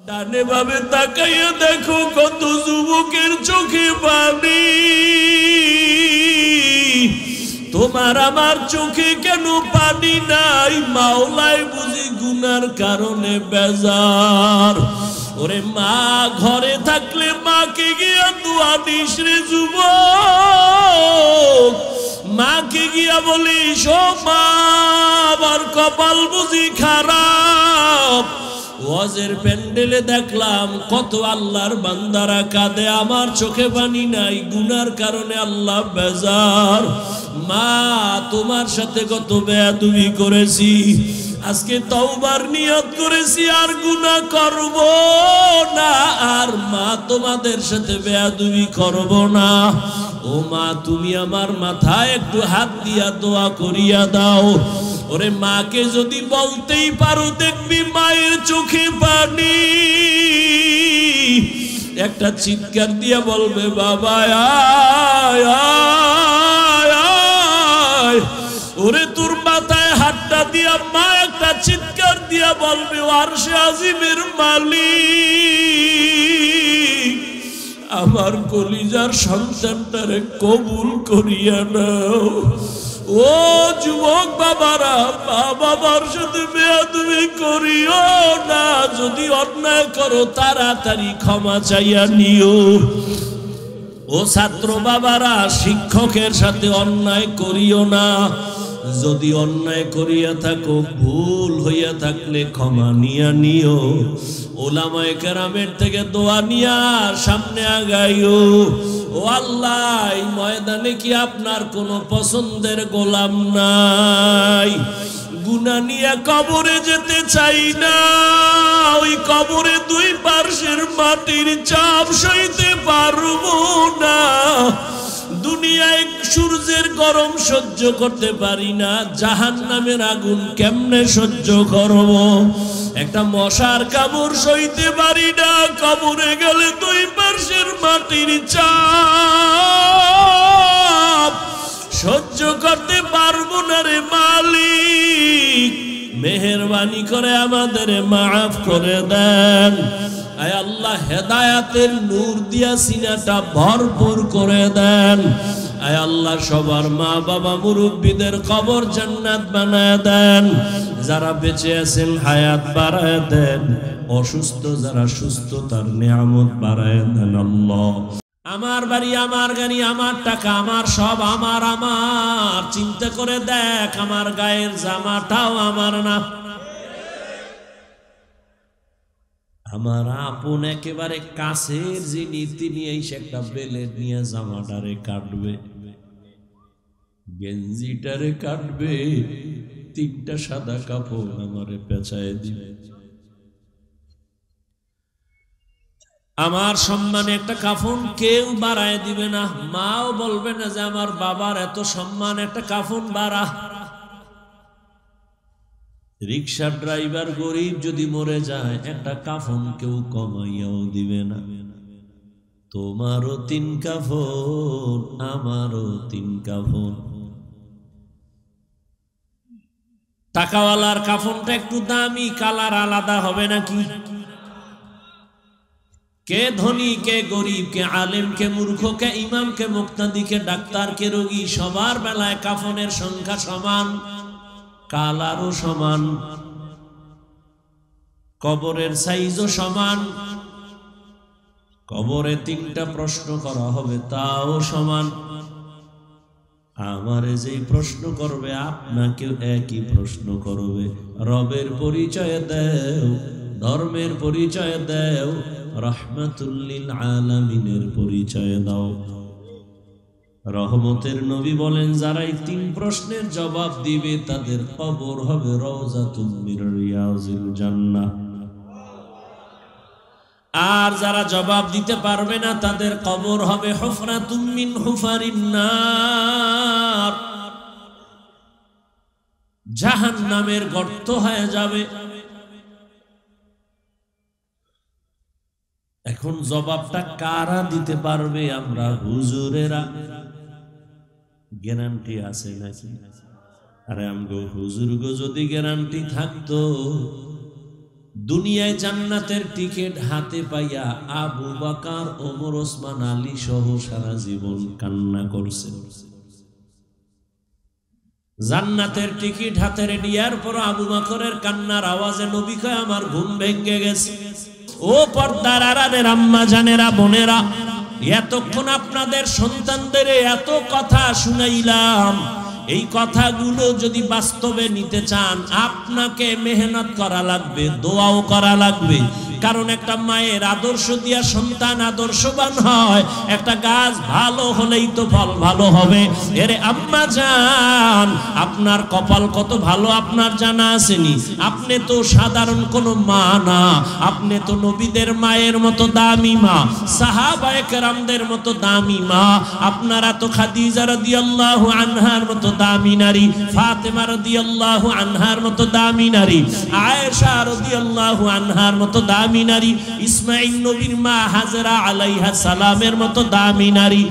ডানে ভাবে তাকাইয়া দেখো কত যুবকের চোখে পানি। তোমার আমার চোখে কেন পানি নাই? মাওলাই বুঝি গুনার কারণে বেজার। ওরে মা ঘরে থাকলে মাকে গিয়া দোয়া দিস রে যুবক। মাকে গিয়া বলিস ও মা আমার কপাল বুঝি খারাপ। ওয়াজের প্যান্ডেলে দেখলাম কত আল্লাহর বান্দারা কাঁদে, আমার চোখে পানি নাই, গুনার কারণে আল্লাহ বেজার। মা তোমার সাথে কত বেয়াদবি করেছি, আজকে তওবার নিয়ত করেছি আর গুনাহ করব না, আর মা তোমাদের সাথে বেয়াদবি করব না। ও মা তুমি আমার মাথায় একটু হাত দিয়া দোয়া করিয়া দাও। ওরে মাকে যদি বলতেই পারো দেখবি মায়ের চোখে পানি। একটা চিৎকার দিয়া বলবে বাবা আয় আয় আয়। ওরে তোর মাথায় হাতটা দিয়া মা একটা চিৎকার দিয়া বলবে আরশে আজিমের মালিক আমার কলিজার সন্তানটারে কবুল করিয়া নাও। ও যুবক বাবারা, মা বাবার সাথে বেয়াদবি করিও না। যদি অন্যায় করো তাড়াতাড়ি ক্ষমা চাইয়া নিও। ও ছাত্র বাবারা, শিক্ষকের সাথে অন্যায় করিও না। যদি অন্যায় করিয়া থাকো, ভুল হইয়া থাকলে ক্ষমা নিয়া নিও। ওলামায়ে কেরামের থেকে দোয়া নিয়া সামনে আগাইও। ও আল্লাহ, এই ময়দানে কি আপনার কোনো পছন্দের গোলাম নাই? গুনাহ নিয়ে কবরে যেতে চাই না। ওই কবরে দুই পার্শ্বের মাটির চাপ সইতে পারবো না। দুনিয়ায় সূর্যের গরম সহ্য করতে পারি না, জাহান্নামের আগুন কেমনে সহ্য করব? একটা মশার কামড় সইতে পারি না, কবরে গেলে দুই পার্শ্বের মাটির চাপ সহ্য করতে পারবো না রে মালিক। মেহেরবানি করে আমাদের মাফ করে দেন। আয় আল্লাহ, হেদায়াতের নূর দিয়া সিনাটা ভরপুর করে দেন। আয় আল্লাহ, সবার মা বাবা মুরব্বীদের কবর জান্নাত বানায় দেন। যারা বেঁচে আছেন হায়াত বাড়ায় দেন, অসুস্থ যারা সুস্থতার নিয়ামত বাড়ায় দেন। আল্লাহ, আমার বাড়ি, আমার গাড়ি, আমার টাকা, আমার সব আমার আমার। চিন্তা করে দেখ, আমার গায়ের জামাটাও আমার না। আমার আপন একেবারে কাছের যিনি, তিনি এসে একটা বেলেট নিয়ে জামাটারে কাটবে, গেঞ্জিটারে কাটবে, তিনটা সাদা কাপড় আমারে পেঁচায় দিবে। আমার সম্মানে একটা কাফন কেউ বাড়ায় দিবে না। মাও বলবে না যে আমার বাবার এত সম্মান, একটা কাফন বাড়া। রিক্সা ড্রাইভার গরিব যদি মরে যায়, একটা কাফন কেউ কমাইয়াও দিবে না। তোমারও তিন কাফন, আমারও তিন কাফন। টাকাওয়ালার কাফনটা একটু দামি, কালার আলাদা হবে নাকি? কে ধনী, কে গরিব, কে আলেম, কে মূর্খ, কে ইমাম, কে মুক্তাদি, কে ডাক্তার, কে রোগী, সবার বেলায় কাফনের সংখ্যা সমান, কালারও সমান, কবরের সাইজও সমান। কবরে তিনটা প্রশ্ন করা হবে, তাও সমান। আমারে যেই প্রশ্ন করবে, আপনাকেও একই প্রশ্ন করবে। রবের পরিচয় দেও, ধর্মের পরিচয় দেও, রাহমাতুল লিল আলামিনের পরিচয় দাও। রহমতের নবী বলেন, যারা এই তিন প্রশ্নের জবাব দিবে তাদের কবর হবে রওজাতুম মির রিয়াজিল জান্নাহ। আর যারা জবাব দিতে পারবে না, তাদের কবর হবে হুফরাতুম মিন হুফারিন নার, জাহান্নামের গর্ত হয়ে যাবে। এখন জবাবটা কারা দিতে পারবে? আমরা হুজুরেরা। গ্যারান্টি আছে নাকি? আরে আমগো হুজুর গো যদি গ্যারান্টি থাকতো, দুনিয়ায় জান্নাতের টিকিট হাতে পাইয়া আবু বকর, ওমর, ওসমান, আলী সহ সারা জীবন কান্না করছেন। জান্নাতের টিকিট হাতে রেডিয়ার পর আবু বকরের কান্নার আওয়াজে নবী কয় আমার ঘুম ভেঙে গেছে। ও পর্দার আড়ালের আম্মা জানেরা, বোনেরা, এতক্ষণ আপনাদের সন্তানদের এত কথা শুনাইলাম, এই কথাগুলো যদি বাস্তবে নিতে চান আপনাকে মেহনত করা লাগবে, দোয়াও করা লাগবে। কারণ একটা মায়ের আদর্শ দিয়া সন্তান আদর্শবান হয়। একটা গাছ ভালো হলেই তো ফল ভালো হবে। এরে আম্মা জান, আপনার কপাল কত ভালো আপনার জানা আসেনি? আপনি তো সাধারণ কোনো মা না, আপনি তো নবীদের মায়ের মতো দামি মা, সাহাবায়ে কেরামদের মতো দামি মা। আপনারা তো খাদিজা রাদিয়াল্লাহু আনহার মতো দামি নারী, ফাতেমা রাদিয়াল্লাহু আনহার মতো দামি নারী, আয়েশা রাদিয়াল্লাহু আনহার মতো দামি নারী, ইসমাঈল নবীর মা হাজরা আলাইহা সালামের মতো দামি নারী,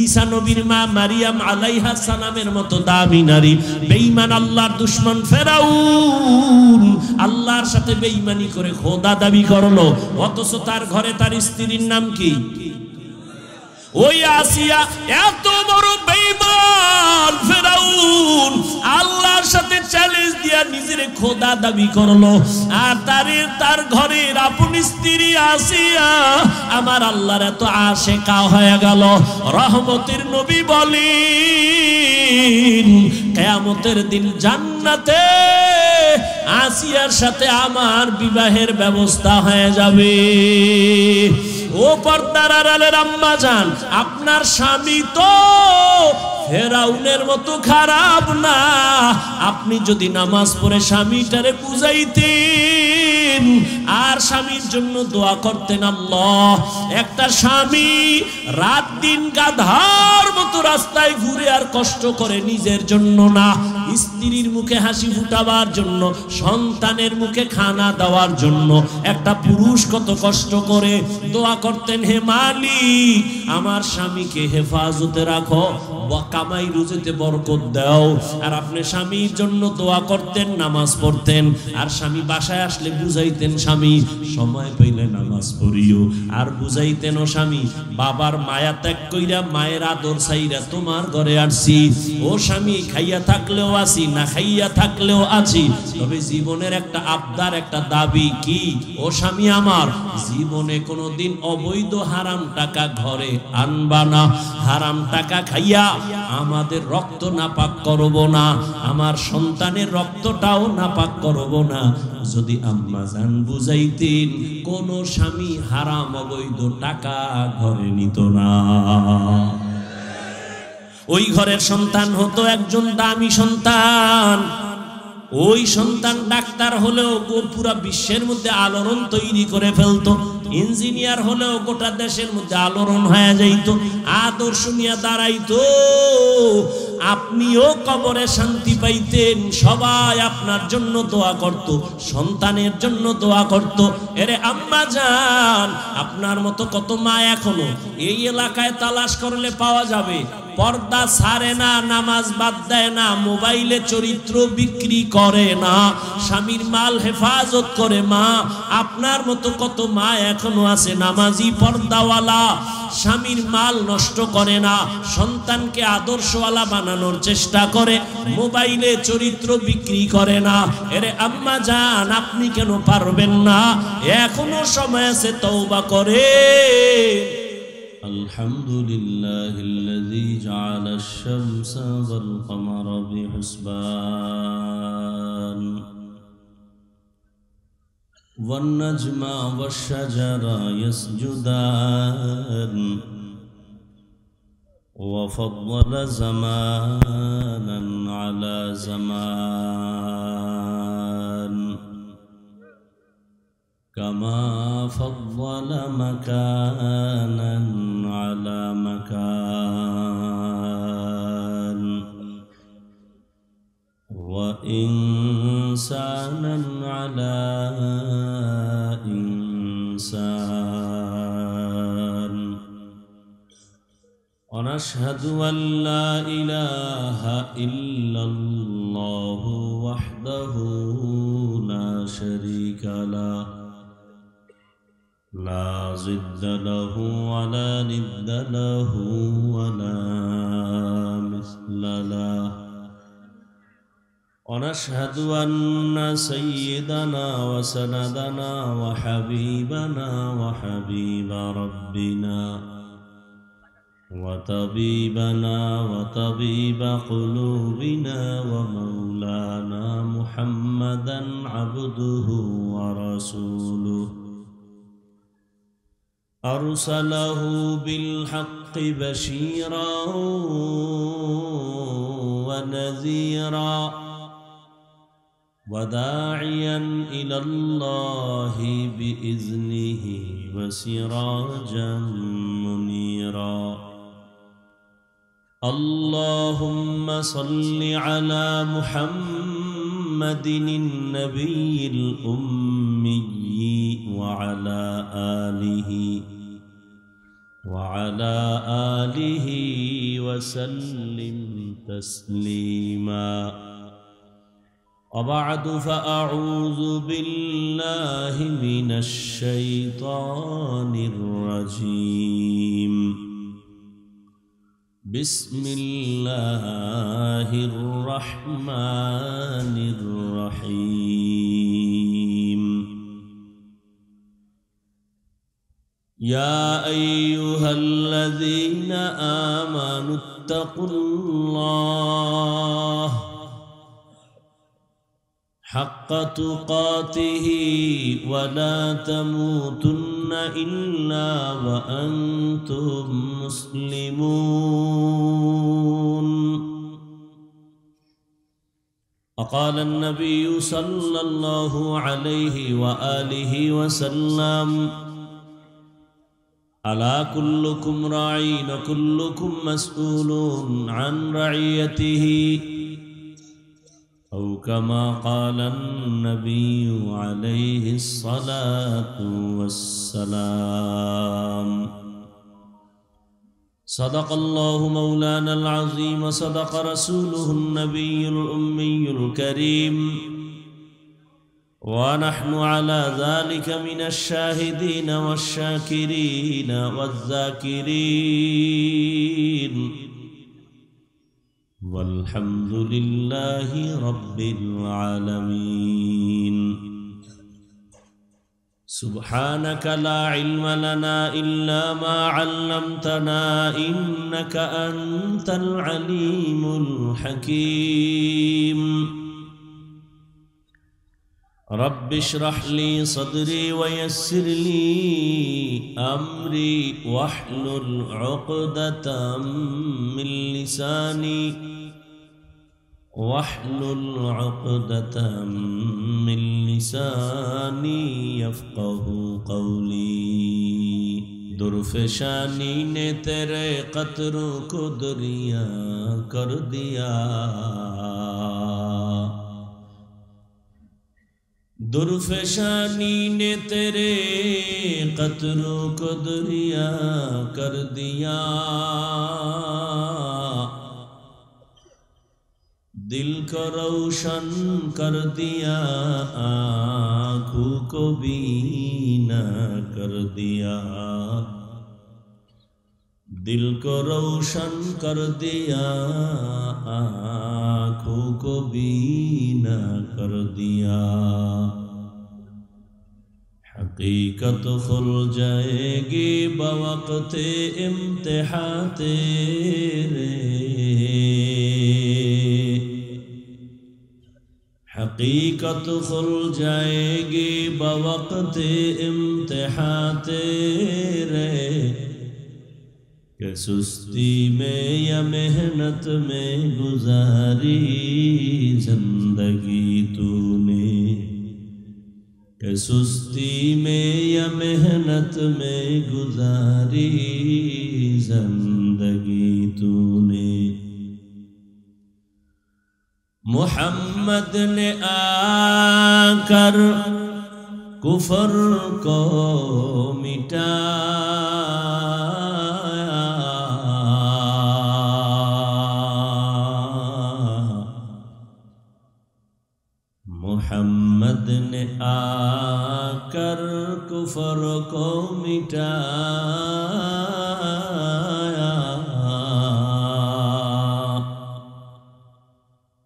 ঈসা নবীর মা মারিয়াম আলাইহা সালামের মতো দামি নারী। বেঈমান আল্লাহর দুশমন ফেরাউন আল্লাহর সাথে বেঈমানি করে খোদা দাবি করলো, অথচ তার ঘরে তার স্ত্রীর নাম কি? ওই আসিয়া। এত বড় বেঈমান ফেরাউন আল্লাহর সাথে চ্যালেঞ্জ দিয়া নিজের খোদা দাবি করলো, আর তার ঘরের আপন স্ত্রী আসিয়া আমার আল্লাহর এত আশেকা হয়ে গেল। রহমতের নবী বলেন কিয়ামতের দিন জান্নাতে আসিয়ার সাথে আমার বিবাহের ব্যবস্থা হয়ে যাবে। ও পর্দার আড়ালের আম্মা জান, আপনার স্বামী তো ফেরাউনের মতো খারাপ না। আপনি যদি নামাজ পড়ে স্বামীটারে বুঝাইতেন আর স্বামীর জন্য দোয়া করতেন, আল্লাহ, একটা স্বামী রাত দিন গাধার মতো রাস্তায় ঘুরে আর কষ্ট করে নিজের জন্য না, স্ত্রীর মুখে হাসি ফুটাবার জন্য, সন্তানের মুখে খানা দেওয়ার জন্য একটা পুরুষ কত কষ্ট করে দোয়া করতেন, হে মালিক আমার স্বামীকে হেফাজতে রাখো, কামাই রুজিতে বরকত দাও। আর আপনি স্বামীর জন্য দোয়া করতেন, নামাজ পড়তেন, আর স্বামী বাসায় আসলে বুঝাইতেন, স্বামী সময় পাইলে নামাজ পড়িও, আর বুঝাইতেন, ও স্বামী বাবার মায়া ত্যাগ কইরা মায়ের আদর চাইরা তোমার ঘরে আসছি। ও স্বামী খাইয়া থাকলেও আছি, না খাইয়া থাকলেও আছি, তবে জীবনের একটা আবদার, একটা দাবি কি? ও স্বামী আমার, জীবনে কোনোদিন অবৈধ হারাম টাকা ঘরে আনবা না, হারাম টাকা খাইয়া আমাদের রক্ত নাপাক করব না, আমার সন্তানের রক্তটাও নাপাক করব না। যদি আম্মা জান বুঝাইতেন, কোন স্বামী হারাম অবৈধ টাকা ঘরে নিত না। ওই ঘরের সন্তান হতো একজন দামি সন্তান। ওই সন্তান ডাক্তার হলেও পুরা বিশ্বের মধ্যে আলোড়ন তৈরি করে ফেলতো, ইঞ্জিনিয়ার হলেও গোটা দেশের মধ্যে আলোড়ন হয়ে যাইত, আদর্শ নিয়ে দাঁড়াইতো। আপনিও কবরে শান্তি পাইতেন, সবাই আপনার জন্য দোয়া করত, সন্তানের জন্য দোয়া করত। এরে আম্মা জান, আপনার মতো কত মা এখনো এই এলাকায় তালাশ করলে পাওয়া যাবে, পর্দা ছাড়ে না, নামাজ বাদ দেয় না, মোবাইলে চরিত্র বিক্রি করে না, স্বামীর মাল হেফাজত করে মা। আপনার মতো কত মা এখনো আছে নামাজি, পর্দাওয়ালা, স্বামীর মাল নষ্ট করে না, সন্তানকে আদর্শওয়ালা বানানোর চেষ্টা করে, মোবাইলে চরিত্র বিক্রি করে না। এরে আম্মা জান, আপনি কেন পারবেন না? এখনো সময় আছে, তওবা করে। আলহামদুলিল্লাহিল্লাযী জাআলাশ শামসা ওয়াল কমারা বিহিসবান ওয়ান নাজমা ওয়াশ শাজারা ইয়াসজুদান ওয়া ফাদ্দালা জামানান আলা জামান কামা ফাদ্দালা মাকানান আলা মাকান ওয়া ইনসানান আলা ইনসান ওয়া নাশহাদু আল লা ইলাহা ইল্লাল্লাহু ওয়াহদাহু লা شريك له لا ضد له ولا ند له ولا مثل له ونشهد أن سيدنا وسندنا وحبيبنا وحبيب ربنا وطبيبنا وطبيب قلوبنا ومولانا محمدا عبده ورسوله أرسله بالحق بشيرا ونذيرا وداعيا إلى الله بإذنه وسراجا منيرا اللهم صل على محمد النبي الأمي وعلى آله وسلم تسليما وبعد فأعوذ بالله من الشيطان الرجيم بسم الله الرحمن الرحيم يا أيها الذين آمنوا اتقوا الله حق تقاته ولا تموتن إلا وأنتم مسلمون وقال النبي صلى الله عليه وآله وسلم ألا كلكم راعٍ وكلكم مسؤول عن رعيته أو كما قال النبي عليه الصلاة والسلام صدق الله مولانا العظيم وصدق رسوله النبي الأمي الكريم ونحن على ذلك من الشاهدين والشاكرين والذاكرين والحمد لله رب العالمين سبحانك لا علم لنا إلا ما علمتنا إنك أنت العليم الحكيم رب اشرح لي صدري ويسر لي أمري واحلل عقدة من لساني يفقه قولي درفشانی نے تیرے قطروں کو دریا کر دیا درفشانی نے تیرے قطروں کو دریا کر دیا دل کو روشن کر دیا آنکھوں کو بینا کر دیا دل کو روشن کر دیا آنکھوں کو بینا کر دیا حقیقت کھل جائے گی بوقت امتحان تیرے حقیقت کھل جائے گی بوقت امتحان تیرے کہ سستی میں یا محنت میں گزاری زندگی تو نے کہ سستی میں یا محنت میں گزاری زندگی تو نے محمد نے آ کر کفر کو مٹایا محمد نے آ मिटाया,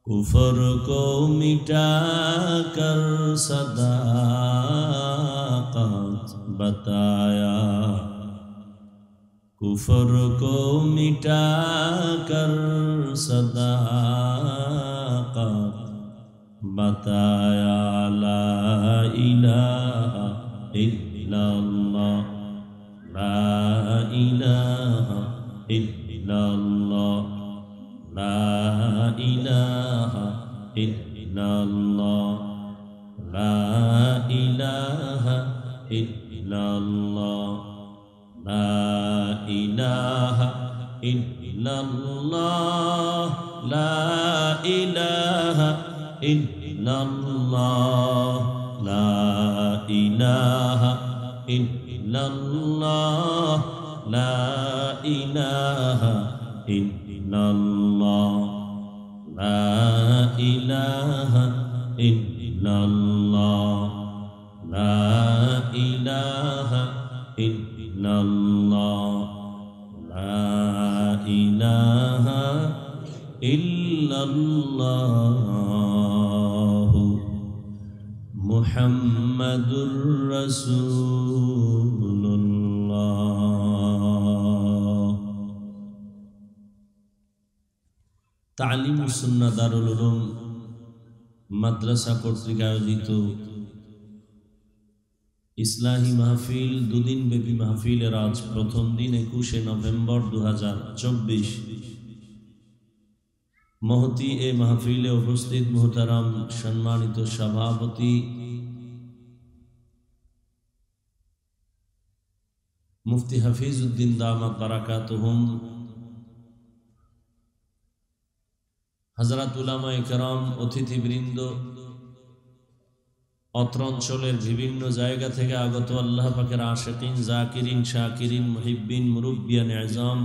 कुफर को मिटा कर सदाकत बताया, कुफर को मिटा कर सदाकत बताया। ला इलाहा इल्लल्लाह, ला इलाहा इल्लल्लाह, ला इलाहा इल्लल्लाह, ला इलाहा इल्लल्लाह, ला इलाहा इल्लल्लाह, ला इलाहा इल्लल्लाह, ला इलाहा इल्लल्लाह, ला इलाहा इल्लल्लाह, ला इलाहा इल्लल्लाह, ला इलाहा इल्लल्लाह, ला इलाहा ইল্লাল্লাহু মুহাম্মাদুর রাসূলুল্লাহ। তালিমুস সুন্নাহ দারুল উলুম মাদ্রাসা কর্তৃক আয়োজিত ইসলাহি মাহফিল, দুদিন ব্যাপী মাহফিলের আজ প্রথম দিন 21 নভেম্বর 2024। महती ए महफिले उपस्थित मोहतरम सम्मानित सभापति मुफ्ती हफीजुद्दीन दामत बरकातुहुम, हजरत उलामाए केराम, अतिथिबृंद, अत्र अंचलेर विभिन्न जायगा थेके आगत आल्लाह पाकेर आशिकीन, जाकिरिन, शाकिरिन, मुहिब्बिन, मुरब्बियान आज़म,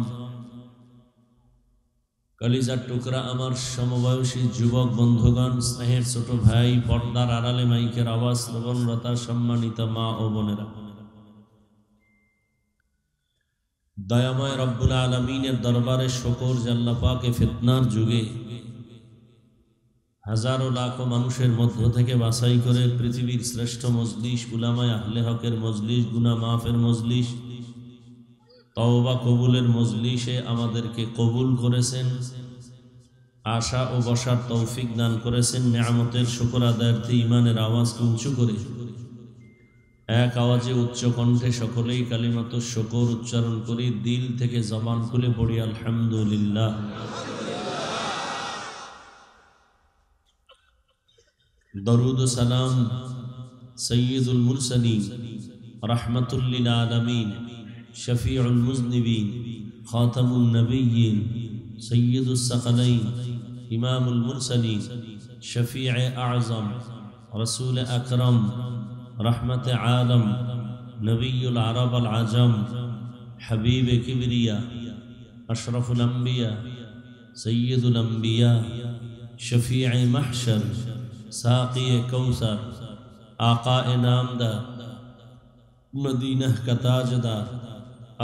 कलिजार टुकरा आमार समबयसी युवक बंधुगण, स्नेहेर छोट भाई, पर्दार आड़ाले माइकेर आवाज श्रवणरता सम्मानित मा ओ बोनेरा, दयामय रब्बुल आलामीनेर दरबारे शुकर जे आल्लाह पाके फितनार जुगे हजारों लाखों मानुषेर मध्य थेके बाछाई करे पृथिवीर श्रेष्ठ मजलिस, उलामाए आहले हकेर मजलिस, गुनाह माफेर मजलिस, तौबा कबुलेर मजलिसे आमादेरके कबुल करेছেন, आशा ओ बसार तौफिक दान करेছেন। नेयामतेर शुक्र आदायार्थे ईमानेर आवाज उच्च करे एक आवाजे उच्च कण्ठे सकलेई कालिमातुश शुक्र उच्चारण करी दिल थेके जबान खुले पड़ी आलहामदुलिल्लाह। दरूद सलाम सय्यिदुल मुरसलीन रहमतुल लिल आलमीन शफीउल मुज़निबीन खातमुन नबिय्यीन सय्यिदुस सकलैन इमामुल मुरसलीन शफीए आज़म रसूल अकरम रहमत आलम नबीयुल अरब अल आजम हबीब किबरिया अशरफुल अंबिया सय्यिदुल अंबिया शफीए महशर साक़ी कौसर आक़ाए नामदार मदीना का ताजदार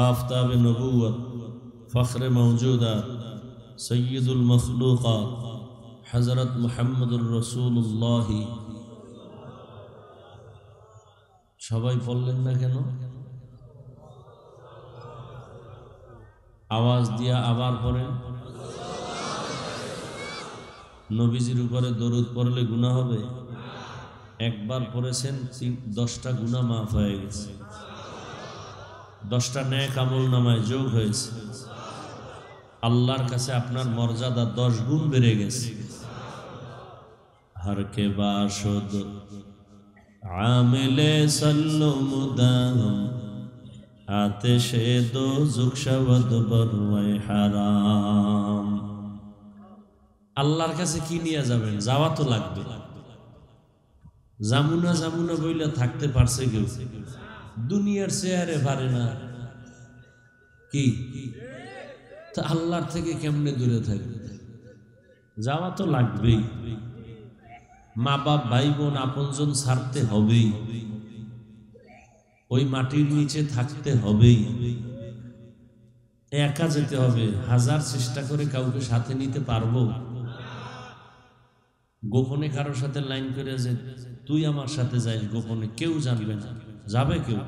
आफ़ताब नबूवत फ़ख्र मौजूदा सय्यदुल मखलूक़ात हज़रत मुहम्मदुर रसूलुल्लाह। सबाई पढ़लेन ना केन? आवाज दिया आबार पढ़ेन। नबीजिर उपरे दरूद पढ़ले गुनाह होबे? একবার পড়েছেন 10টা গুনাহ মাফ হয়ে গেছে, 10টা নেক আমল নামায় যোগ হয়েছে, আল্লাহর কাছে আপনার মর্যাদা 10 গুণ বেড়ে গেছে। हर के बाशुद आमिले सल्लो मुदाम आतिशे दो जुक्शवद बरवाए हाराम। আল্লাহর কাছে কি নিয়ে যাবেন? যাওয়া তো লাগবে। জামুনা জামুনা বইলা থাকতে পারছে কেউ? দুনিয়ার চেহারে পারে না কি? তা আল্লাহর থেকে কেমনে দূরে থাকবে? যাওয়া তো লাগবেই। মা বাপ ভাই বোন আপনজন ছাড়তে হবেই। ওই মাটির নিচে থাকতে হবেই, একা যেতে হবে। হাজার চেষ্টা করে কাউকে সাথে নিতে পারবো? গোপনে কারোর সাথে লাইন করে যে তুই আমার সাথে যাই, গোপনে কেউ জানবে না, যাবে কেউ?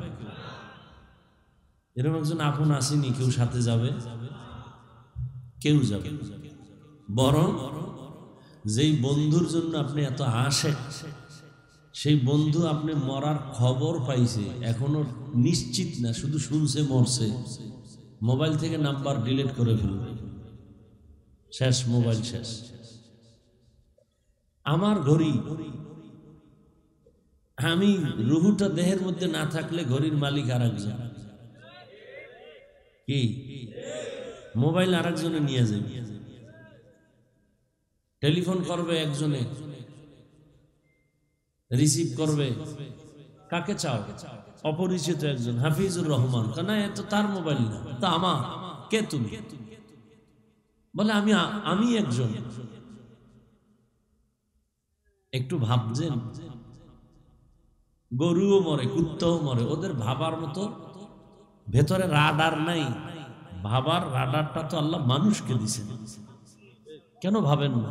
এরকম একজন আপন আসেনি কেউ সাথে যাবে? কেউ যাবে। বরং যেই বন্ধুর জন্য আপনি এত আশেক, সেই বন্ধু আপনি মরার খবর পাইছে, এখনো নিশ্চিত না, শুধু শুনছে মরছে, মোবাইল থেকে নাম্বার ডিলিট করে ফেলবে, শেষ, মোবাইল শেষ। আমার ঘড়ি, আমি রুহুটা দেহের মধ্যে না থাকলে ঘড়ির মালিক আর একজন, কি মোবাইল আর একজনে নিয়ে যাবে। টেলিফোন করবে একজনে, রিসিভ করবে কাকে চাও? অপরিচিত একজন, হাফিজুর রহমান। না, এত তার মোবাইল না, তা আমার। কে তুমি? বলে আমি একজন। একটু ভাবছেন, গরুও মরে, কুত্তাও মরে, ওদের ভাবার মতো ভেতরে রাডার নাই। ভাবার রাডারটা তো আল্লাহ মানুষকে দিছেন, কেন ভাবেন না?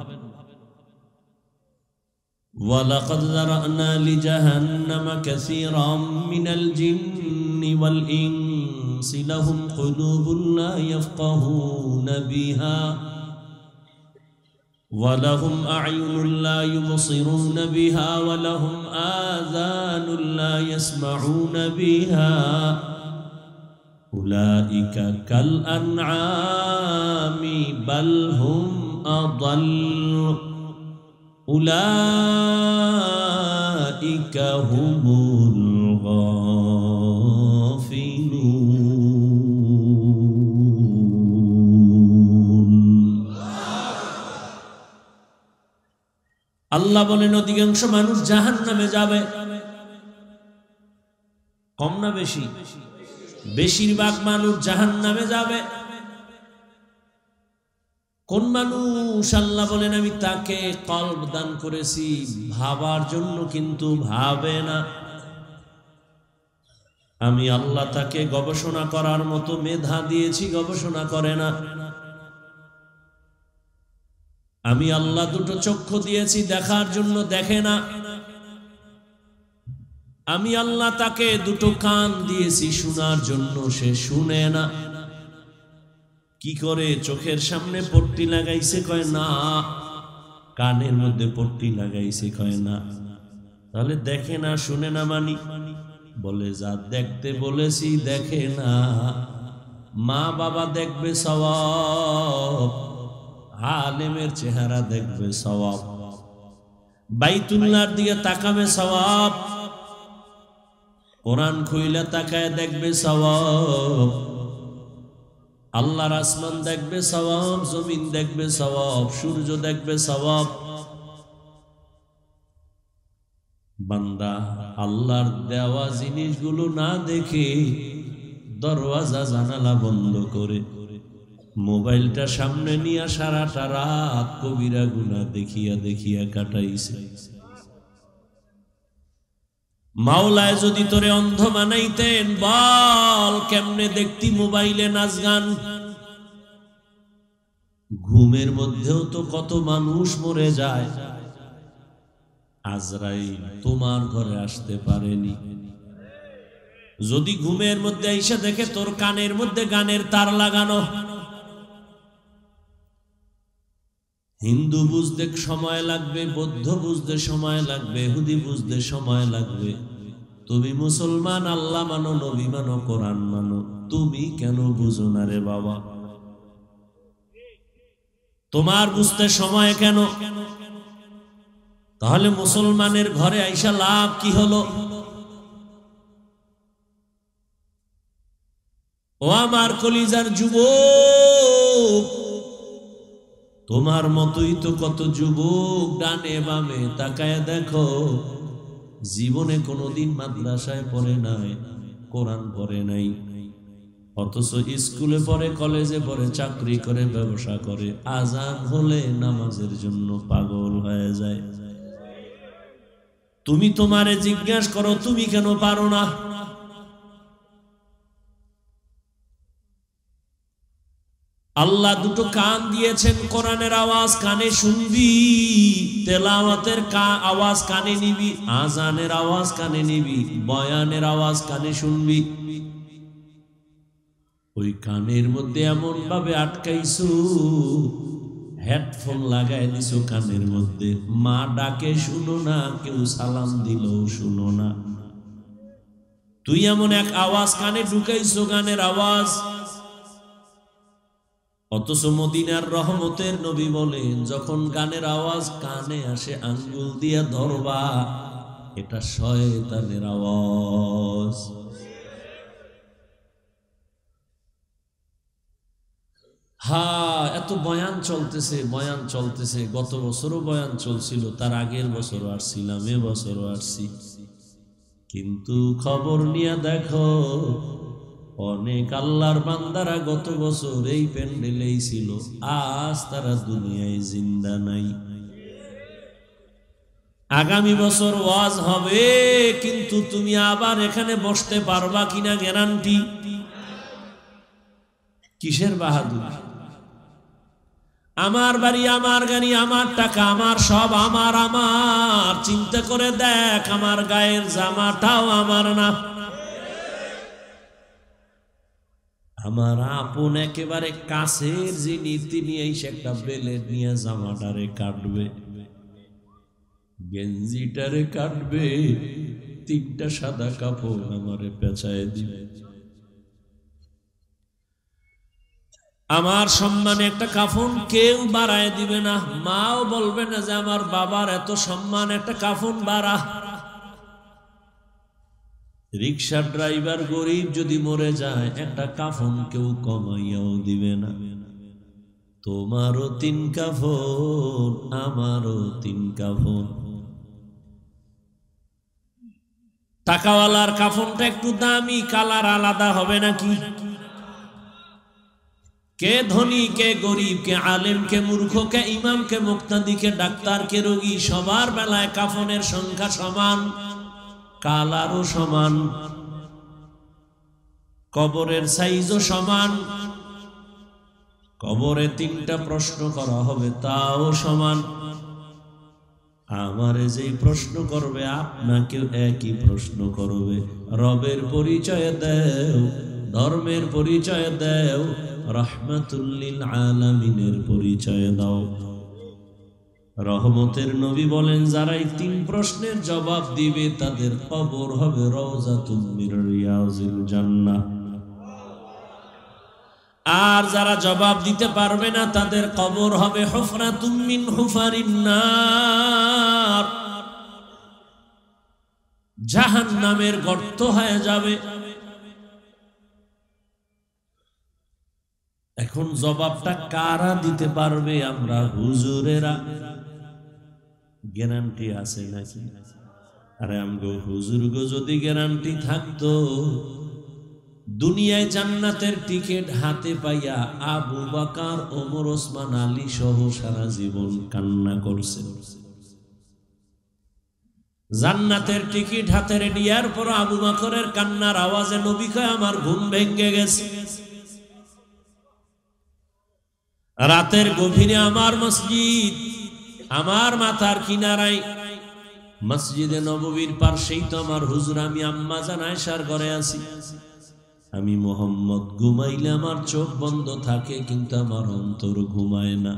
ওয়ালাকাদ যারানা লিজাহান্নামা কাসীরাম মিনাল জিন্নি ওয়াল ইনসি লাহুম কুলুবুন লা ইয়াফকাহুনা বিহা ওয়া লাহুম আ'য়ুনুন লা ইউবসিরুনা বিহা ওয়া লাহুম আযানুন লা ইয়াসমাউনা বিহা উলাইকা কাল আনআমি বাল হুম আদাল উলাইকা হুমুল গাফিলুন। আল্লাহ বলেন অধিকাংশ মানুষ জাহান্নামে যাবে। কম না বেশি? বেশিরভাগ মানুষ জাহান্নামে যাবে। কোন মানুষ? আল্লাহ বলেন আমি তাকে কলব দান করেছি ভাবার জন্য, কিন্তু ভাবে না। আমি আল্লাহ তাকে গবেষণা করার মতো মেধা দিয়েছি, গবেষণা করে না। আমি আল্লাহ দুটো চক্ষু দিয়েছি দেখার জন্য, দেখে না। আমি আল্লাহ তাকে দুটো কান দিয়েছি শোনার জন্য, সে শুনে না। কি করে? চোখের সামনে পট্টি লাগাইছে, কয় না। কানের মধ্যে পট্টি লাগাইছে, কয় না। তাহলে দেখে না, শুনে না মানি? বলে যা দেখতে বলেছি দেখে না। মা বাবা দেখবে সওয়াব, আলেমের চেহারা দেখবে সওয়াব, বাইতুল্লাহর দিকে তাকাবে সওয়াব, কোরআন খুইলা তাকায় দেখবে সওয়াব, আল্লাহর আসমান দেখবে সওয়াব, জমিন দেখবে সওয়াব, সূর্য দেখবে সওয়াব। বান্দা আল্লাহর দেওয়া জিনিসগুলো না দেখে দরওয়াজা জানালা বন্ধ করে মোবাইলটা সামনে নিয়ে সারাটা রাত কবিরা গুনাহ দেখিয়া দেখিয়া কাটাইছে। মাওলায় যদি তোরে অন্ধ বানাইতেন, বল কেমনে দেখতি মোবাইলে নাচ গান? ঘুমের মধ্যেও তো কত মানুষ মরে যায়। আজরাইল তোমার ঘরে আসতে পারেনি। যদি ঘুমের মধ্যে এসে দেখে তোর কানের মধ্যে গানের তার লাগানো, হিন্দু বুঝতে সময় লাগবে, বৌদ্ধ বুঝতে সময় লাগবে, ইহুদি বুঝতে সময় লাগবে। তুমি মুসলমান, আল্লাহ মানো, নবী মানো, কোরআন মানো, তুমি কেন বুঝো না রে বাবা? তোমার বুঝতে সময় কেন? তাহলে মুসলমানের ঘরে আইসা লাভ কি হলো? ও আমার কলিজার যুবক, তোমার মতোই তো কত যুবক ডানে বামে তাকায় দেখো, জীবনে কোনোদিন মাদ্রাসায় পড়ে নাই, কোরআন পড়ে নাই, অথচ স্কুলে পড়ে, কলেজে পড়ে, চাকরি করে, ব্যবসা করে, আজান হলে নামাজের জন্য পাগল হয়ে যায়। তুমি তোমারে জিজ্ঞাসা করো তুমি কেন পারো না? আল্লাহ দুটো কান দিয়েছেন, কোরআনের আওয়াজ কানে শুনবি, তেলাওয়াতের আওয়াজ কানে নিবি, আজানের আওয়াজ কানে নিবি, বয়ানের আওয়াজ কানে শুনবি। ওই কানের মধ্যে এমন ভাবে আটকাইছো, হেডফোন লাগাই দিছো কানের মধ্যে, মা ডাকে শুনো না, কেউ সালাম দিলেও শুনো না। তুই এমন এক আওয়াজ কানে ঢুকাইছো, গানের আওয়াজ। অথচ মদিনার রহমতের নবী বলেন, যখন গানের আওয়াজ কানে আসে আঙ্গুল দিয়া ধরবা, এটা শয়তানের আওয়াজ। এত বয়ান চলতেছে, বয়ান চলতেছে। গত বছরও বয়ান চলছিল, তার আগের বছরও আসছিলাম, এ বছরও আসছি। কিন্তু খবর নিয়ে দেখো, অনেক আল্লাহর বান্দারা গত বছর এই প্যান্ডেলেই ছিল, আজ তারা দুনিয়ায় জিন্দা নাই। আগামী বছর ওয়াজ হবে, কিন্তু তুমি আবার এখানে বসতে পারবা কিনা গ্যারান্টি? কিসের বাহাদুর? আমার বাড়ি, আমার গাড়ি, আমার টাকা, আমার সব আমার আমার। চিন্তা করে দেখ, আমার গায়ের জামাটাও আমার না। আমার আপন একেবারে কাছের যিনি, তিনি এসে একটা বেলেট নিয়ে জামাটারে কাটবে, গেঞ্জিটারে কাটবে, তিনটা সাদা কাপড় আমারে পেঁচায় দিবে। আমার সম্মানে একটা কাফন কেউ বাড়ায় দিবে না। মাও বলবে না যে আমার বাবার এত সম্মান, একটা কাফন বাড়া। রিক্সার ড্রাইভার গরিব যদি মরে যায়, একটা কাফন কেউ কমাইয়াও দিবে না। তোমারও তিন কাফন, আমারও তিন কাফন। টাকাওয়ালার কাফনটা একটু দামি, কালার আলাদা হবে নাকি? কে ধনী, কে গরিব, কে আলেম, কে মূর্খ, কে ইমাম, কে মুক্তাদি, কে ডাক্তার, কে রোগী, সবার বেলায় কাফনের সংখ্যা সমান, কালারও সমান, কবরের সাইজও সমান। কবরে তিনটা প্রশ্ন করা হবে, তাও সমান। আমারে যেই প্রশ্ন করবে, আপনাকেও একই প্রশ্ন করবে। রবের পরিচয় দেও, ধর্মের পরিচয় দেও, রাহমাতুল লিল আলামিনের পরিচয় দাও। রহমতের নবী বলেন, যারা এই তিন প্রশ্নের জবাব দিবে, তাদের কবর হবে রওজাতুম মির রিয়াজিল জান্নাহ। আর যারা জবাব দিতে পারবে না, তাদের কবর হবে হুফরাতুম মিন হুফারিন নার, জাহান্নামের গর্ত হয়ে যাবে। এখন জবাবটা কারা দিতে পারবে? আমরা হুজুরেরা। গ্যারান্টি আছে নাকি? আরে আমগো হুজুরগো যদি গ্যারান্টি থাকতো, দুনিয়ায় জান্নাতের টিকিট হাতে পাইয়া আবু বকর, ওমর, ওসমান, আলী সহ সারা জীবন কান্না করছে। জান্নাতের টিকিট হাতে রেডিয়ার পর আবু বকরের কান্নার আওয়াজে নবী কয়, আমার ঘুম ভেঙে গেছে। রাতের গভীরে আমার মসজিদ, আমার মাথার কিনারায় মসজিদে নববীর পাশেই তো আমার হুজুর। আমি আম্মা জান আয়েশার ঘরে আছি। আমি মোহাম্মদ ঘুমাইলে আমার চোখ বন্ধ থাকে, কিন্তু আমার অন্তর ঘুমায় না।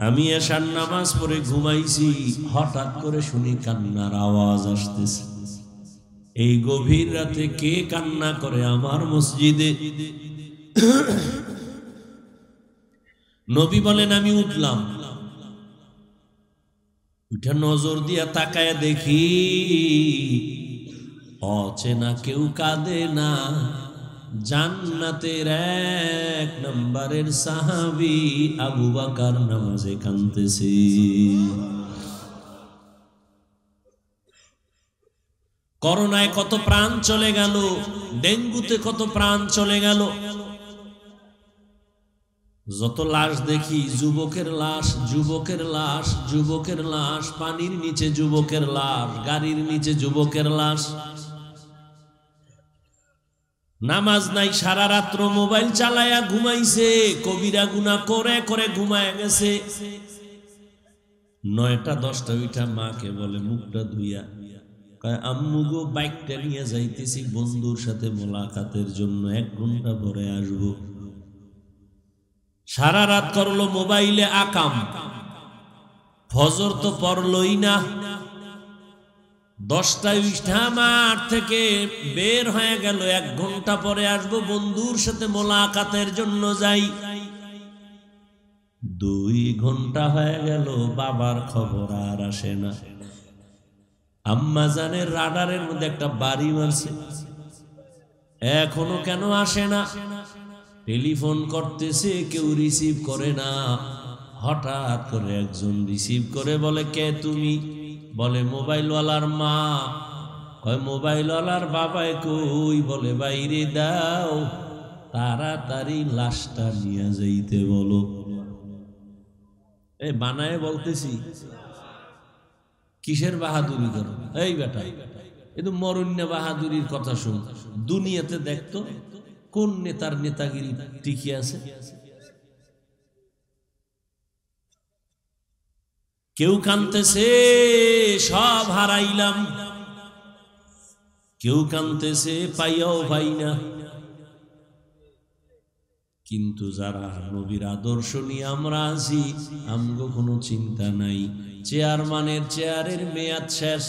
আমি এশার নামাজ পড়ে ঘুমাইছি, হঠাৎ করে শুনি কান্নার আওয়াজ আসতেছে। এই গভীর রাতে কে কান্না করে আমার মসজিদে? নবী বলেন, আমি উঠলাম, উঠে নজর দিয়া তাকায় দেখি অচেনা কেউ কাঁদে না, জান্নাতের এক নম্বরের সাহাবী আবু বকর নামাজে কাঁদতেছে। করোনায় কত প্রাণ চলে গেল, ডেঙ্গুতে কত প্রাণ চলে গেল। যত লাশ দেখি, যুবকের লাশ, যুবকের লাশ, যুবকের লাশ, পানির নিচে যুবকের লাশ, গাড়ির নিচে যুবকের লাশ। নামাজ নাই, সারা রাত্র মোবাইল চালায়া ঘুমাইছে, কবিরা গুনাহ করে করে ঘুমায় গেছে। 9টা 10টা উঠা মাকে বলে মুখটা ধুইয়া, কয় আম্মু গো বাইকটা নিয়ে যাইতেছি বন্ধুর সাথে মোলাকাতের জন্য, 1 ঘন্টা পরে আসবো। সারা রাত করলো মোবাইলে আকাম, ফজর তো পড়লই না। 10টায় উঠা মাঠ থেকে বের হয়ে গেল, 1 ঘন্টা পরে আসবো বন্ধুর সাথে মোলাকাতের জন্য যাই। 2 ঘন্টা হয়ে গেল, বাবার খবর আর আসে না। আম্মা জানের রাডারের মধ্যে একটা বাড়ি মারছে, এখনো কেন আসে না? টেলিফোন করতেছে, কেউ রিসিভ করে না। হঠাৎ করে একজন রিসিভ করে বলে, কে তুমি? বলে মোবাইলওয়ালার মা। কয় মোবাইলওয়ালার বাবাই কই? বলে বাইরে দাও, তাড়াতাড়ি লাশটা নিয়ে যাইতে বলো। এই বানায় বলতেছি, কিসের বাহাদুরি করো? এই বেটা, এ তো মরণ্য বাহাদুরির কথা শুন। দুনিয়াতে দেখতো কোন নেতার নেতাগিরি টিকে আছে? কেউ কানতেছে সব হারাইলাম, কেউ কানতেছে পাইয়াও পাই না। কিন্তু যারা নবীর আদর্শ নিয়ে আমরা আছি, আমগো কোনো চিন্তা নাই। চেয়ারম্যানের চেয়ারের মেয়াদ শেষ,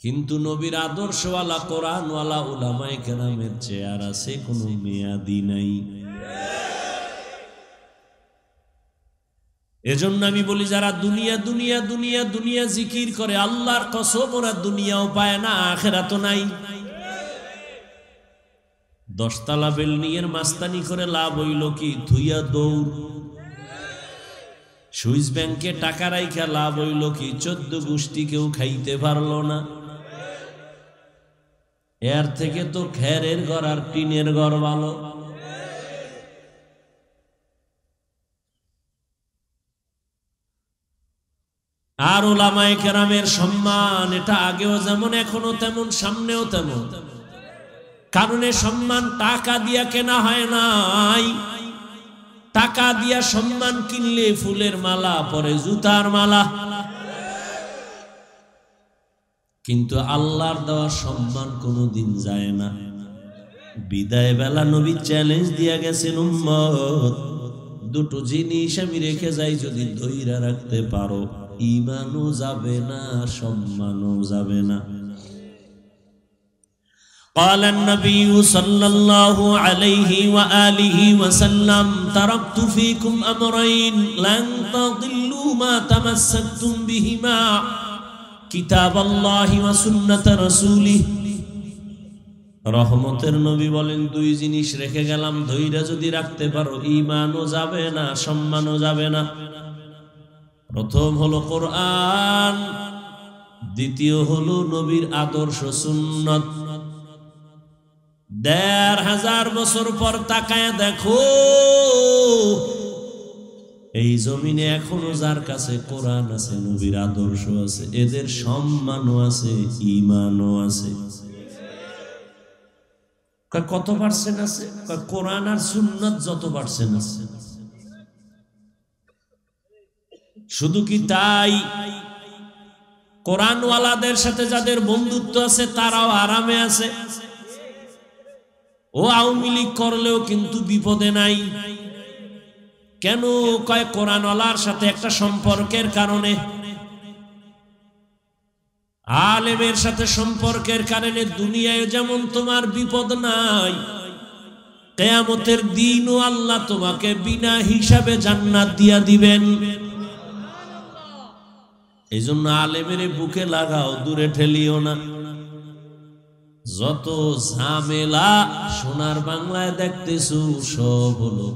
কিন্তু নবীর আদর্শওয়ালা কোরআনওয়ালা উলামায়ে কেরামের চেয়ার আছে, কোনো মেয়াদি নাই। এজন্য আমি বলি, যারা দুনিয়া দুনিয়া দুনিয়া দুনিয়া জিকির করে, আল্লাহর কসম ওরা দুনিয়াও পায় না, আখিরাতও নাই। 10 তলা বিল্ডিং এর মাস্তানি করে লাভ হইল কি? থুইয়া দৌড়। সুইস ব্যাংকে টাকা রাইখা লাভ হইল কি? 14 গোষ্ঠী কেউ খাইতে পারলো না। এর থেকে তো খেরের ঘর আর টিনের ঘর ভালো। আর উলামায়ে কেরামের সম্মান, এটা আগেও যেমন এখনো তেমন, সামনেও তেমন। কারণ এই সম্মান টাকা দিয়া কেনা হয় নাই। টাকা দিয়া সম্মান কিনলে ফুলের মালা পরে, জুতার মালা। কিন্তু আল্লাহর দেওয়া সম্মান কোনোদিন যায় না। বিদায় বেলা নবী চ্যালেঞ্জ দিয়া গেছেন, উম্মত 2টো জিনিস আমি রেখে যাই, যদি ধইরা রাখতে পারো, ঈমানও যাবে না, সম্মানও যাবে না। قال النبي صلى الله عليه وآله وسلم تركت فيكم أمرين لن تضلوا ما تمسكتم بهما كتاب الله وسنة رسوله। রহমতের নবী বলেন, 2 জিনিস রেখে গেলাম, ধৈর্য যদি রাখতে পারো, ঈমানও যাবে না, সম্মানও যাবে না। প্রথম হলো কোরআন, দ্বিতীয় হলো নবীর আদর্শ সুন্নাত। 1500 বছর পর তাকায় দেখো, এই জমিনে এখনো যার কাছে কোরআন আছে, নবীর আদর্শ আছে, এদের সম্মানও আছে, ঈমানও আছে। কত পার্সেন্ট আছে? কোরআন আর সুন্নাত যত পার্সেন্ট আছে। শুধু কি তাই? কোরআনওয়ালাদের সাথে যাদের বন্ধুত্ব আছে, তারাও আরামে আছে। ও আওয়ামী লীগ করলেও কিন্তু বিপদে নাই। কেন? কয় কোরআনওয়ালার সাথে একটা সম্পর্কের কারণে, আলেমের সাথে সম্পর্কের কারণে দুনিয়ায় যেমন তোমার বিপদ নাই, কিয়ামতের দিনও আল্লাহ তোমাকে বিনা হিসাবে জান্নাত দিয়া দিবেন। এই জন্য আলেমের বুকে লাগাও, দূরে ঠেলিও না। যত ঝামেলা সোনার বাংলায় দেখতেছো, সব হলো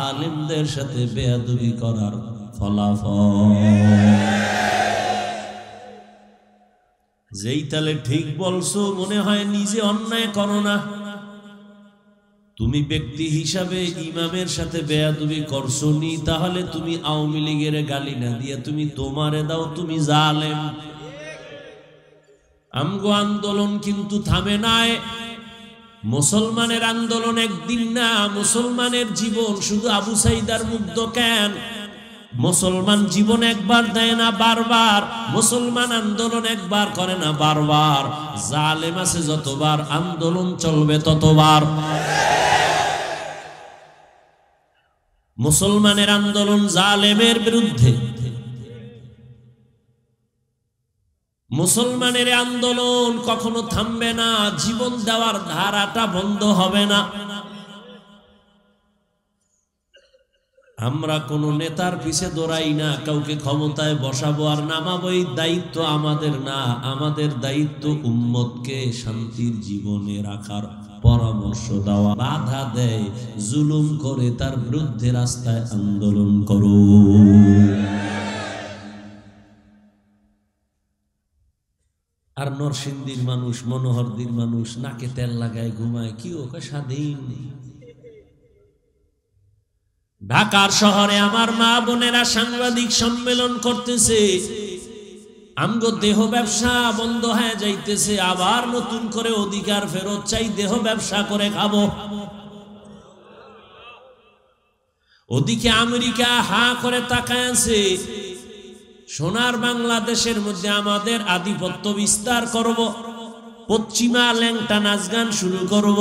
আলেমদের সাথে বেয়াদবি করার ফলাফল। যেই তালে ঠিক বলছো, মনে হয় নিজে অন্যায় করো না। তুমি ব্যক্তি হিসাবে ইমামের সাথে বেয়াদবি করছো নি, তাহলে তুমি আওয়ামী লীগের গালি না দিয়ে তুমি তোমারে দাও, তুমি জালেম। আমগো আন্দোলন কিন্তু থামে নাই। মুসলমানের আন্দোলন একদিন না, মুসলমানের জীবন শুধু আবু সাইদার মুগ্ধ কেন? মুসলমান জীবন একবার দেয় না, বারবার। মুসলমান আন্দোলন একবার করে না, বারবার। জালেম আছে যতবার, আন্দোলন চলবে ততবার। মুসলমানের আন্দোলন জালেমের বিরুদ্ধে, মুসলমানের আন্দোলন কখনো থামবে না, জীবন দেওয়ার ধারাটা বন্ধ হবে না। আমরা কোন নেতার পিছে দৌড়াই না, কাউকে ক্ষমতায় বসাবো আর নামাবো, এই দায়িত্ব আমাদের না। আমাদের দায়িত্ব উম্মতকে শান্তির জীবনে রাখার পরামর্শ দেওয়া। বাধা দেয়, জুলুম করে, তার বিরুদ্ধে রাস্তায় আন্দোলন করো। আর নরসিংদীর মানুষ, মনোহরদীর মানুষ নাকে তেল লাগায় ঘুমায়, কি ওকে স্বাধীন। ঢাকার শহরে আমার মা বোনেরা সাংবাদিক সম্মেলন করতেছে, আমগো দেহ ব্যবসা বন্ধ হয়ে যাইতেছে, আবার নতুন করে অধিকার ফেরত চাই, দেহ ব্যবসা করে খাবো। ওদিকে আমেরিকা হা করে তাকায় আছে, সোনার বাংলাদেশের মধ্যে আমাদের আধিপত্য বিস্তার করব, পশ্চিমা ল্যাংটা নাচ গান শুরু করব,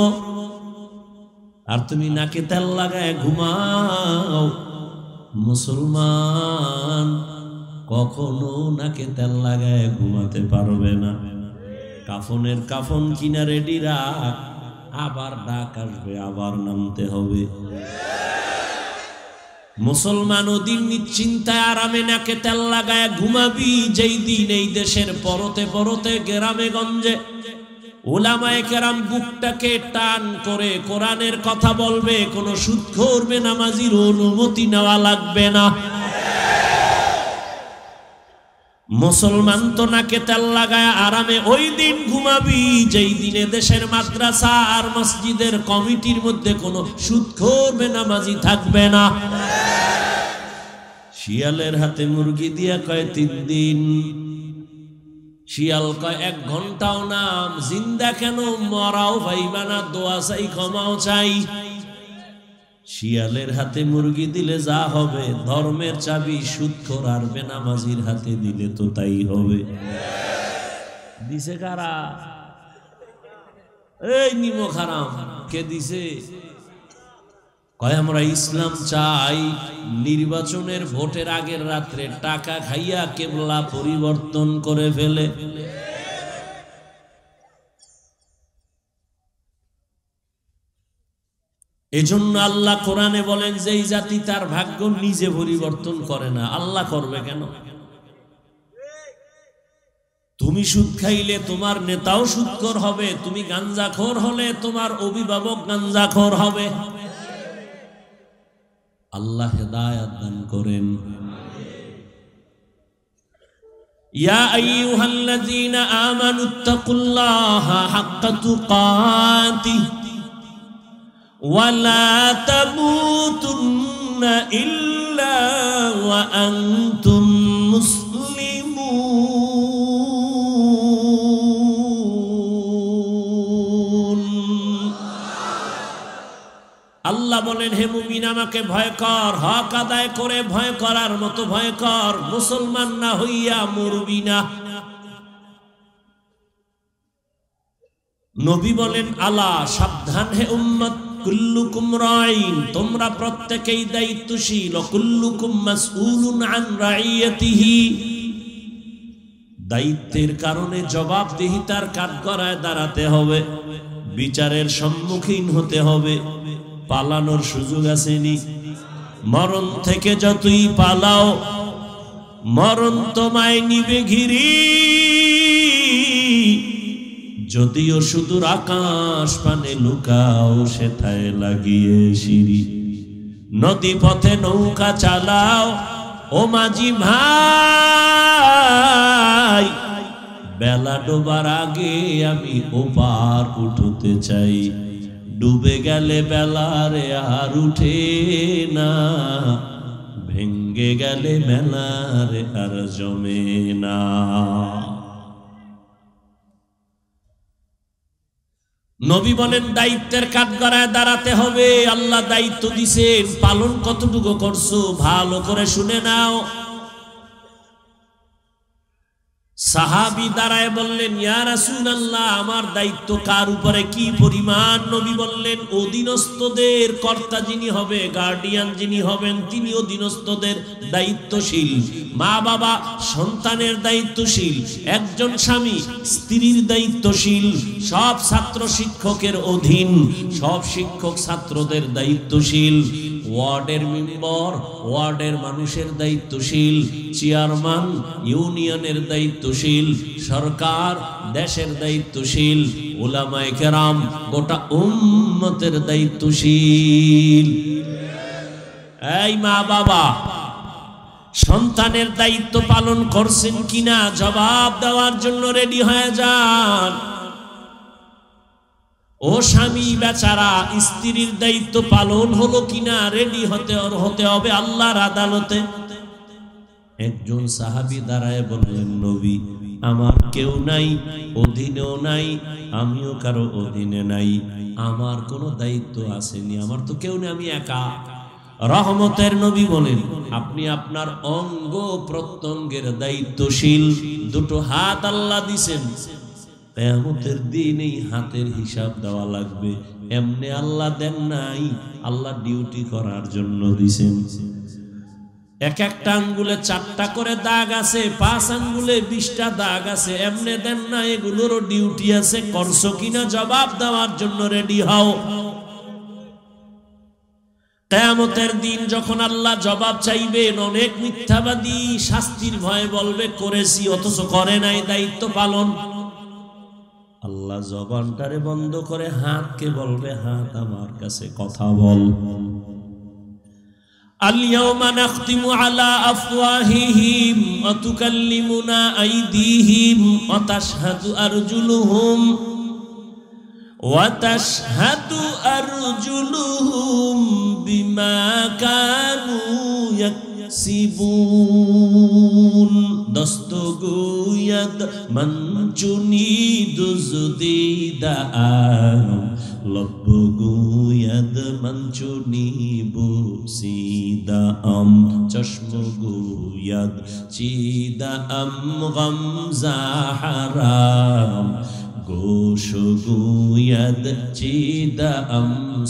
আর তুমি নাকে তেল লাগায় ঘুমাও। মুসলমান কখনো নাকে তেল লাগায় ঘুমাতে পারবে না। কাফনের কাফন কিনা রেডি রাখ, আবার ডাক আসবে, আবার নামতে হবে। মুসলমান ওদিন নিশ্চিন্তায় আরামে নাকে তেল লাগায় ঘুমাবি, যেই দিন এই দেশের পরতে পরতে গ্রামে গঞ্জে উলামায়ে কেরাম বুকটাকে টান করে কোরআনের কথা বলবে, কোন সুদখোর বেনামাজির অনুমতি নেওয়া লাগবে না। মুসলমান তো নাকে তেল লাগায় আরামে ওই দিন ঘুমাবি, যেই দিনে দেশের মাদ্রাসা আর মসজিদের কমিটির মধ্যে কোনো সুদখোর বেনামাজি থাকবে না। শিয়ালের হাতে মুরগি দিয়া কয় 3 দিন, শিয়াল কয় 1 ঘন্টাও না। জিন্দা কেন, মরাও ভাইবা না, দোয়া চাই, ক্ষমাও চাই। শিয়ালের হাতে মুরগি দিলে যা হবে, ধর্মের চাবি সুদখোর আর বেনামাজির হাতে দিলে তো তাই হবে। দিছে কারা? এই নিমক হারাম কে দিছে? কয় আমরা ইসলাম চাই। নির্বাচনের ভোটের আগের রাত্রে টাকা খাইয়া কেবলা পরিবর্তন করে ফেলে। এজন্য আল্লাহ কোরআনে বলেন, যেই জাতি তার ভাগ্য নিজে পরিবর্তন করে না, আল্লাহ করবে কেন? তুমি সুদ খাইলে তোমার নেতাও সুদখোর হবে, তুমি গাঞ্জাখোর হলে তোমার অভিভাবক গাঞ্জাখোর হবে। আল্লাহ হেদায়েত দান করেন। ইয়া আইয়ুহাল্লাযীনা আমানুত্তাকুল্লাহা হাক্কা তুকাতিহি ওয়া লা তামুতুন্না ইল্লা ওয়া আনতুম মুসলিমুন। আল্লাহ বলেন, হে মুমিন আমাকে ভয় কর, হক আদায় করে ভয় করার মতো ভয় কর, মুসলমান না হইয়া মরবি না। নবী বলেন, আলা সাবধান হে উম্মত, কুল্লুকুম রাইন, তোমরা প্রত্যেকেই দায়িত্বশীল, কুল্লুকুম মাসউলুন আন রাইয়াতিহি, দায়িত্বের কারণে জবাবদিহিতার কাঠগড়ায় দাঁড়াতে হবে, বিচারের সম্মুখীন হতে হবে। পালানোর সুযোগ আসেনি। মরণ থেকে যতই পালাও, মরণ তোমায় নিবে ঘিরি। যদিও সুদূর আকাশ পানে লুকাও, সেথায় লাগিয়ে সিঁড়ি। নদী পথে নৌকা চালাও ও মাঝি ভাই, বেলা ডোবার আগে আমি ওপার উঠতে চাই। ডুবে গেলে বেলারে আর উঠে না, ভেঙ্গে গেলে মেলারে আর জমে না। নবী বলেন দায়িত্বের কাঠগড়ায় দাঁড়াতে হবে। আল্লাহ দায়িত্ব দিছেন, পালন কতটুকু করছো ভালো করে শুনে নাও। সাহাবী দাঁড়ায় বললেন, ইয়া রাসূলুল্লাহ, আমার দায়িত্ব কার উপরে কি পরিমাণ? নবী বললেন, অধীনস্থদের কর্তা যিনি হবে, গার্ডিয়ান যিনি হবেন, তিনি অধীনস্থদের দায়িত্বশীল। মা বাবা সন্তানের দায়িত্বশীল, একজন স্বামী স্ত্রীর দায়িত্বশীল, সব ছাত্র শিক্ষকের অধীন, সব শিক্ষক ছাত্রদের দায়িত্বশীল, ওয়ার্ডের মেম্বার ওয়ার্ডের মানুষের দায়িত্বশীল, চেয়ারম্যান ইউনিয়নের দায়িত্বশীল, সরকার দেশের দায়িত্বশীল, উলামায়ে কেরাম গোটা উম্মতের দায়িত্বশীল। এই মা বাবা সন্তানের দায়িত্ব পালন করছেন কিনা জবাব দেওয়ার জন্য রেডি হয়ে যান। ও স্বামী বেচারা, স্ত্রীর দায়িত্ব পালন হলো কিনা রেডি হতে হবে আল্লাহর আদালতে। একজন সাহাবী দাঁড়ায় বললেন, নবী, আমার কেউ নাই, অধীনেও নাই, আমিও কারো অধীনে নাই, আমার কোনো দায়িত্ব আসেনি, আমার তো কেউ নেই, আমি একা। রহমতের নবী বলেন, আপনি আপনার অঙ্গ প্রত্যঙ্গের দায়িত্বশীল। দুটো হাত আল্লাহ দিছেন, কিয়ামতের দিন এই হাতের হিসাব দেওয়া লাগবে। এমনি আল্লাহ দেন নাই, আল্লাহ ডিউটি করার জন্য দিছেন। এক একটা আঙ্গুলে 4টা করে দাগ আছে, 5 আঙ্গুলে 20টা দাগ আছে, এমনি দেন না, এগুলোরও ডিউটি আছে। করছো কিনা জবাব দেওয়ার জন্য রেডি হও। কিয়ামতের দিন যখন আল্লাহ জবাব চাইবেন, অনেক মিথ্যাবাদী শাস্তির ভয়ে বলবে করেছি, অথচ করে নাই দায়িত্ব পালন। আল্লাহ জবানটারে বন্ধ করে হাতকে বলবে, হাত আমার কাছে কথা বল। আল-ইয়াওমা নাখতিমু আলা আফওয়াহিহিম ওয়া তুকাল্লিমুনা আইদিহিম ওয়া তাশহাদু আরজুলুহুম বিমা কানু ইয়াকসিবুন। দস্তগুয়াদ মঞ্চুনি দুজদিদা লব্বগুয়াদ মঞ্চুনি বুসিদা চশমগুয়াদ চিদা গামজা হারাম গোশগুয়াদ চিদা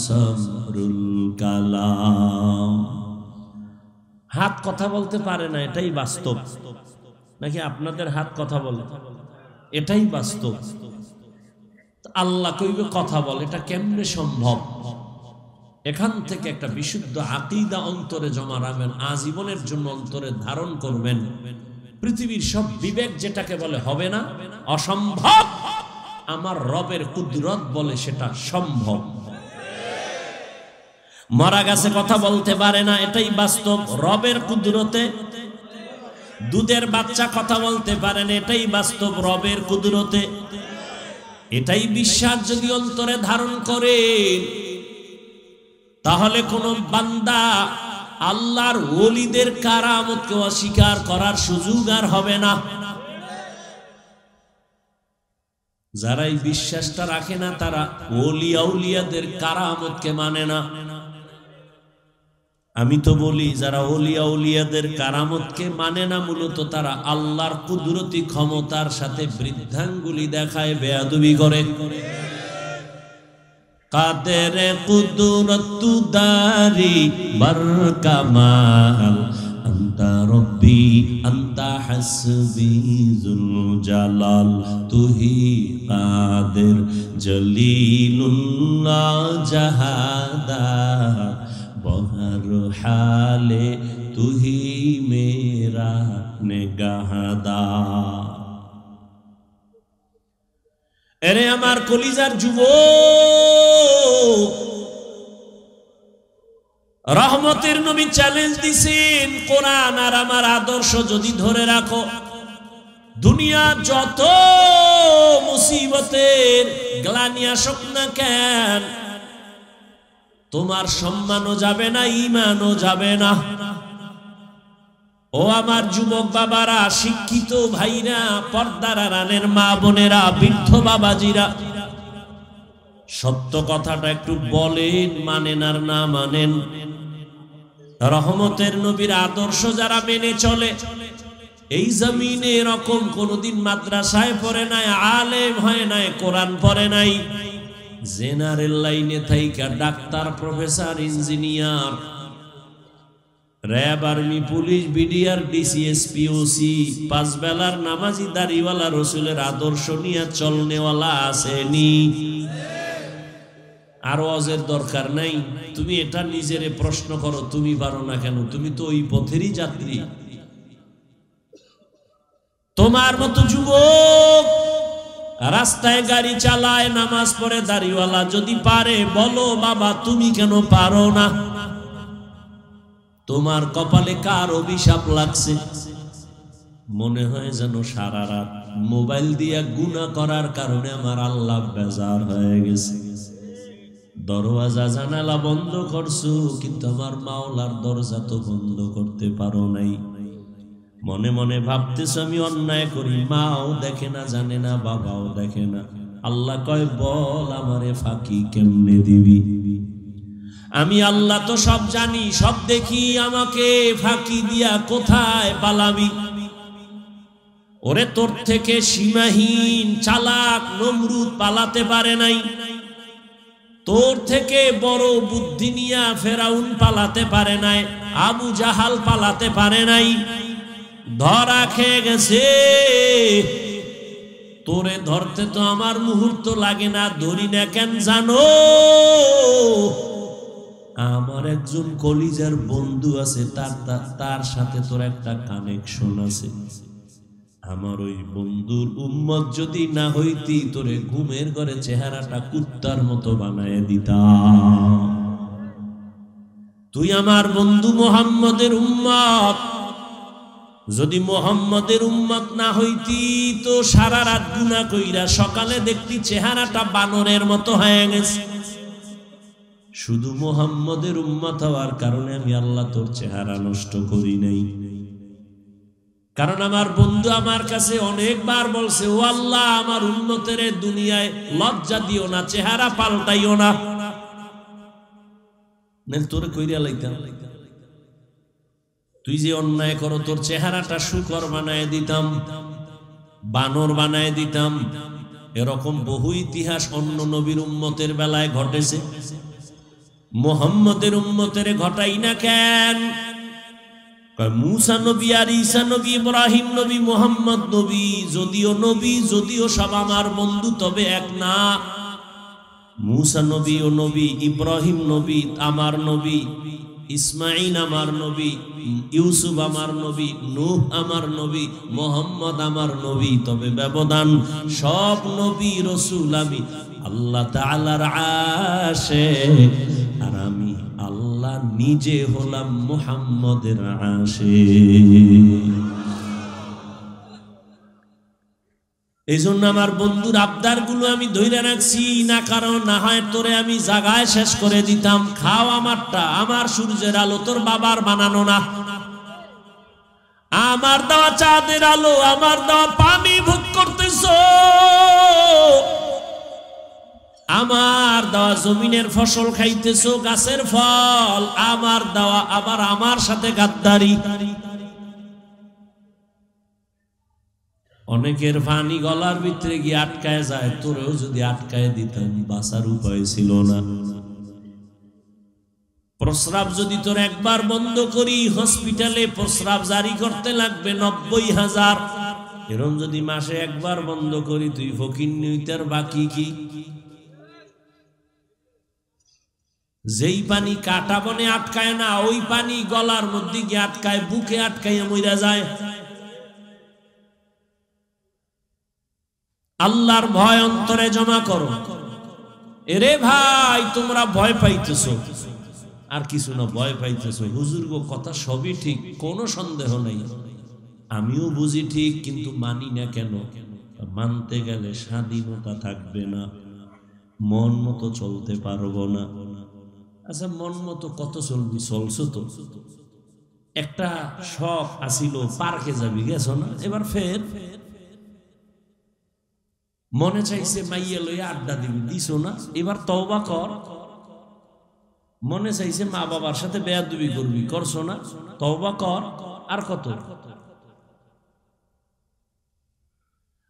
সামরুল কালাম। হাত কথা বলতে পারে না, এটাই বাস্তব। নাকি আপনাদের হাত কথা বলে? এটাই বাস্তব। আল্লাহ কইবে কথা বল, এটা কেমনে সম্ভব? এখান থেকে একটা বিশুদ্ধ আকীদা অন্তরে জমা রাখবেন, আজীবনের জন্য অন্তরে ধারণ করবেন। পৃথিবীর সব বিবেক যেটাকে বলে হবে না, অসম্ভব, আমার রবের কুদরত বলে সেটা সম্ভব। মরা গাছে কথা বলতে পারে না, এটাই বাস্তব, রবের কুদরতে। দুধের বাচ্চা কথা বলতে পারে না, এটাই বাস্তব, রবের কুদরতে। এটাই বিশ্বাস যদি অন্তরে ধারণ করে, তাহলে কোন বান্দা আল্লাহর ওলিদের কারামতকে অস্বীকার করার সুযোগ আর হবে না। যারা এই বিশ্বাসটা রাখে না, তারা ওলি আউলিয়াদের কারামতকে মানে না। আমি তো বলি, যারা ওলি আউলিয়াদের কারামতকে মানে না, মূলত তারা আল্লাহর কুদরতি ক্ষমতার সাথে বৃদ্ধাঙ্গুলি দেখায়, বেয়াদবি করে। কাদের কুদরতু দারি বরকামাল আনতা রব্বি আনতা হাসবি যুল জালাল তুহি কাদের জলিলুল্লাহ জাহাদা বহর হালে তুহি মেরা নেগাহদা। এরে আমার কলিজার যুবক, রহমতের নবী চ্যালেঞ্জ দিছেন, কোরআন আর আমার আদর্শ যদি ধরে রাখো, দুনিয়া যত মুসিবতের গ্লানি আসুক না কেন, তোমার সম্মানও যাবে না, ঈমানও যাবে না। ও আমার যুবক বাবারা, শিক্ষিত ভাইরা, পর্দার আড়ালের মা বোনেরা, বৃদ্ধ বাবাজিরা, সত্য কথাটা একটু বলেন, মানেন আর না মানেন। রহমতের নবীর আদর্শ যারা মেনে চলে, এই জমিনে এরকম কোনদিন মাদ্রাসায় পড়ে নাই, আলেম হয় নাই, কোরআন পড়ে নাই, জেনারেল লাইনে থাইকা doctor, professor, engineer, RAB, army, police, BDR, DC SP, OC, পাঁচ বেলার নামাজি, দাড়িওয়ালা, রসুলের আদর্শ নিয়ে চলনেওয়ালা আসেনি। আর ওয়াজের দরকার নাই। তুমি এটা নিজেরে প্রশ্ন করো, তুমি পারো না কেন? তুমি তো ওই পথেরই যাত্রী। তোমার মতো যুবক রাস্তায় গাড়ি চালায়, নামাজ পড়ে, দাড়িওয়ালা যদি পারে, বলো বাবা তুমি কেন পারো না? তোমার কপালে কার অভিশাপ লাগছে? মনে হয় যেন সারা রাত মোবাইল দিয়ে গুনাহ করার কারণে আমার আল্লাহ বেজার হয়ে গেছে। দরওয়াজা জানালা বন্ধ করছো, কিন্তু আমার মাওলার দরজা তো বন্ধ করতে পারো নাই। মনে মনে ভাবতেছো আমি অন্যায় করি, মাও দেখে না, জানে না, বাবাও দেখে না। আল্লাহ কয় বল আমারে ফাঁকি কেমনে দিবি? আমি আল্লাহ তো সব জানি, সব দেখি, আমাকে ফাঁকি দিয়া কোথায় পালাবি? ওরে তোর থেকে সীমাহীন চালাক নমরুদ পালাতে পারে নাই, তোর থেকে বড় বুদ্ধি নিয়া ফেরাউন পালাতে পারে নাই, আবু জাহাল পালাতে পারে নাই, ধরা খেয়ে গেছে। তোরে ধরতে তো আমার মুহূর্ত লাগে না, ধরি না কেন জানো? আমার একজন কলিজার বন্ধু আছে, তার সাথে তোর একটা কানেকশন আছে। আমার ওই বন্ধুর উম্মত যদি না হইতি, তোরে ঘুমের ঘরে চেহারাটা কুত্তার মতো বানায় দিতাম। তুই আমার বন্ধু মুহাম্মদের উম্মত। যদি মুহাম্মদের উম্মত না হইতি, তো সারা রাত গুনাহ কইরা সকালে দেখতি চেহারাটা বানরের মতো হয়ে গেছে। শুধু মুহাম্মদের উম্মত হওয়ার কারণে আমি আল্লাহ তোর চেহারা নষ্ট করি নাই। কারণ আমার বন্ধু আমার কাছে অনেকবার বলছে, ও আল্লাহ আমার উম্মতের দুনিয়ায় লজ্জা দিও না, চেহারা পাল্টাইও না। তোরে কইরা লাইতাম, তুই যে অন্যায় করো তোর চেহারাটা শুকর বানায় দিতাম, বানর বানায় দিতাম। এরকম বহু ইতিহাস অন্য নবীর উম্মতের বেলায় ঘটেছে, মুহাম্মদের উম্মতের ঘটাই না কেন? মুসা নবী আর ঈসা নবী, ইব্রাহিম নবী, মুহাম্মদ নবী, যদিও সব আমার বন্ধু, তবে এক না। মুসা নবী ও নবী, ইব্রাহিম নবী আমার নবী, ইসমাইল আমার নবী, ইউসুফ আমার নবী, নূহ আমার নবী, মুহাম্মদ আমার নবী। তবে ব্যবধান, সব নবী রসুল আমি আল্লাহ তাআলার আশিক, আর আমি আল্লাহ নিজে হলাম মুহাম্মদের আশিক। এই জন্য আমার বন্ধুর আবদার গুলো আমি ধইরা রাখছি না, কারণ না হয় তোরে আমি জায়গায় শেষ করে দিতাম। খাও আমারটা, আমার সূর্যের আলো, তোর বাবার বানানো না। আমার দেওয়া চাঁদের আলো, আমার দেওয়া পানি ভোগ করতেছো, আমার দেওয়া জমিনের ফসল খাইতেছো, গাছের ফল আমার দেওয়া, আবার আমার সাথে গাদ্দারি। অনেকের পানি গলার ভিতরে গিয়ে আটকায় যায়, তোরেও যদি আটকায় দিতাম বাঁচার উপায় ছিল না। প্রস্রাব যদি তোর একবার বন্ধ করি, হসপিটালে প্রস্রাব জারি করতে লাগবে 90,000। এরকম যদি মাসে একবার বন্ধ করি, তুই ফকিন্নি হইতার বাকি কি? যেই পানি কাটা বনে আটকায় না, ওই পানি গলার মধ্যে গিয়ে আটকায়, বুকে আটকাইয়া মইরা যায়। আল্লাহর ভয় অন্তরে জমা করো। এরে ভাই, তোমরা ভয় পাইতেছো, আর কিছু না, ভয় পাইতেছো। হুজুর গো, কথা সবই ঠিক, কোনো সন্দেহ নাই, আমিও বুঝি ঠিক, কিন্তু মানি না কেন? মানতে গেলে স্বাধীনতা থাকবে না, মন মতো চলতে পারবো না। আচ্ছা, মন মতো কত চলবি? চলছো তো। একটা শখ আসিল, পার্কে যাবি, গেছো না? এবার ফের মনে চাইছে মাইয়া লইয়া আড্ডা দিবি, দিছো না, এবার তওবা কর। মনে চাইছে মা বাবার সাথে বেয়াদবি করবি, করছো না, তওবা কর। আর কত?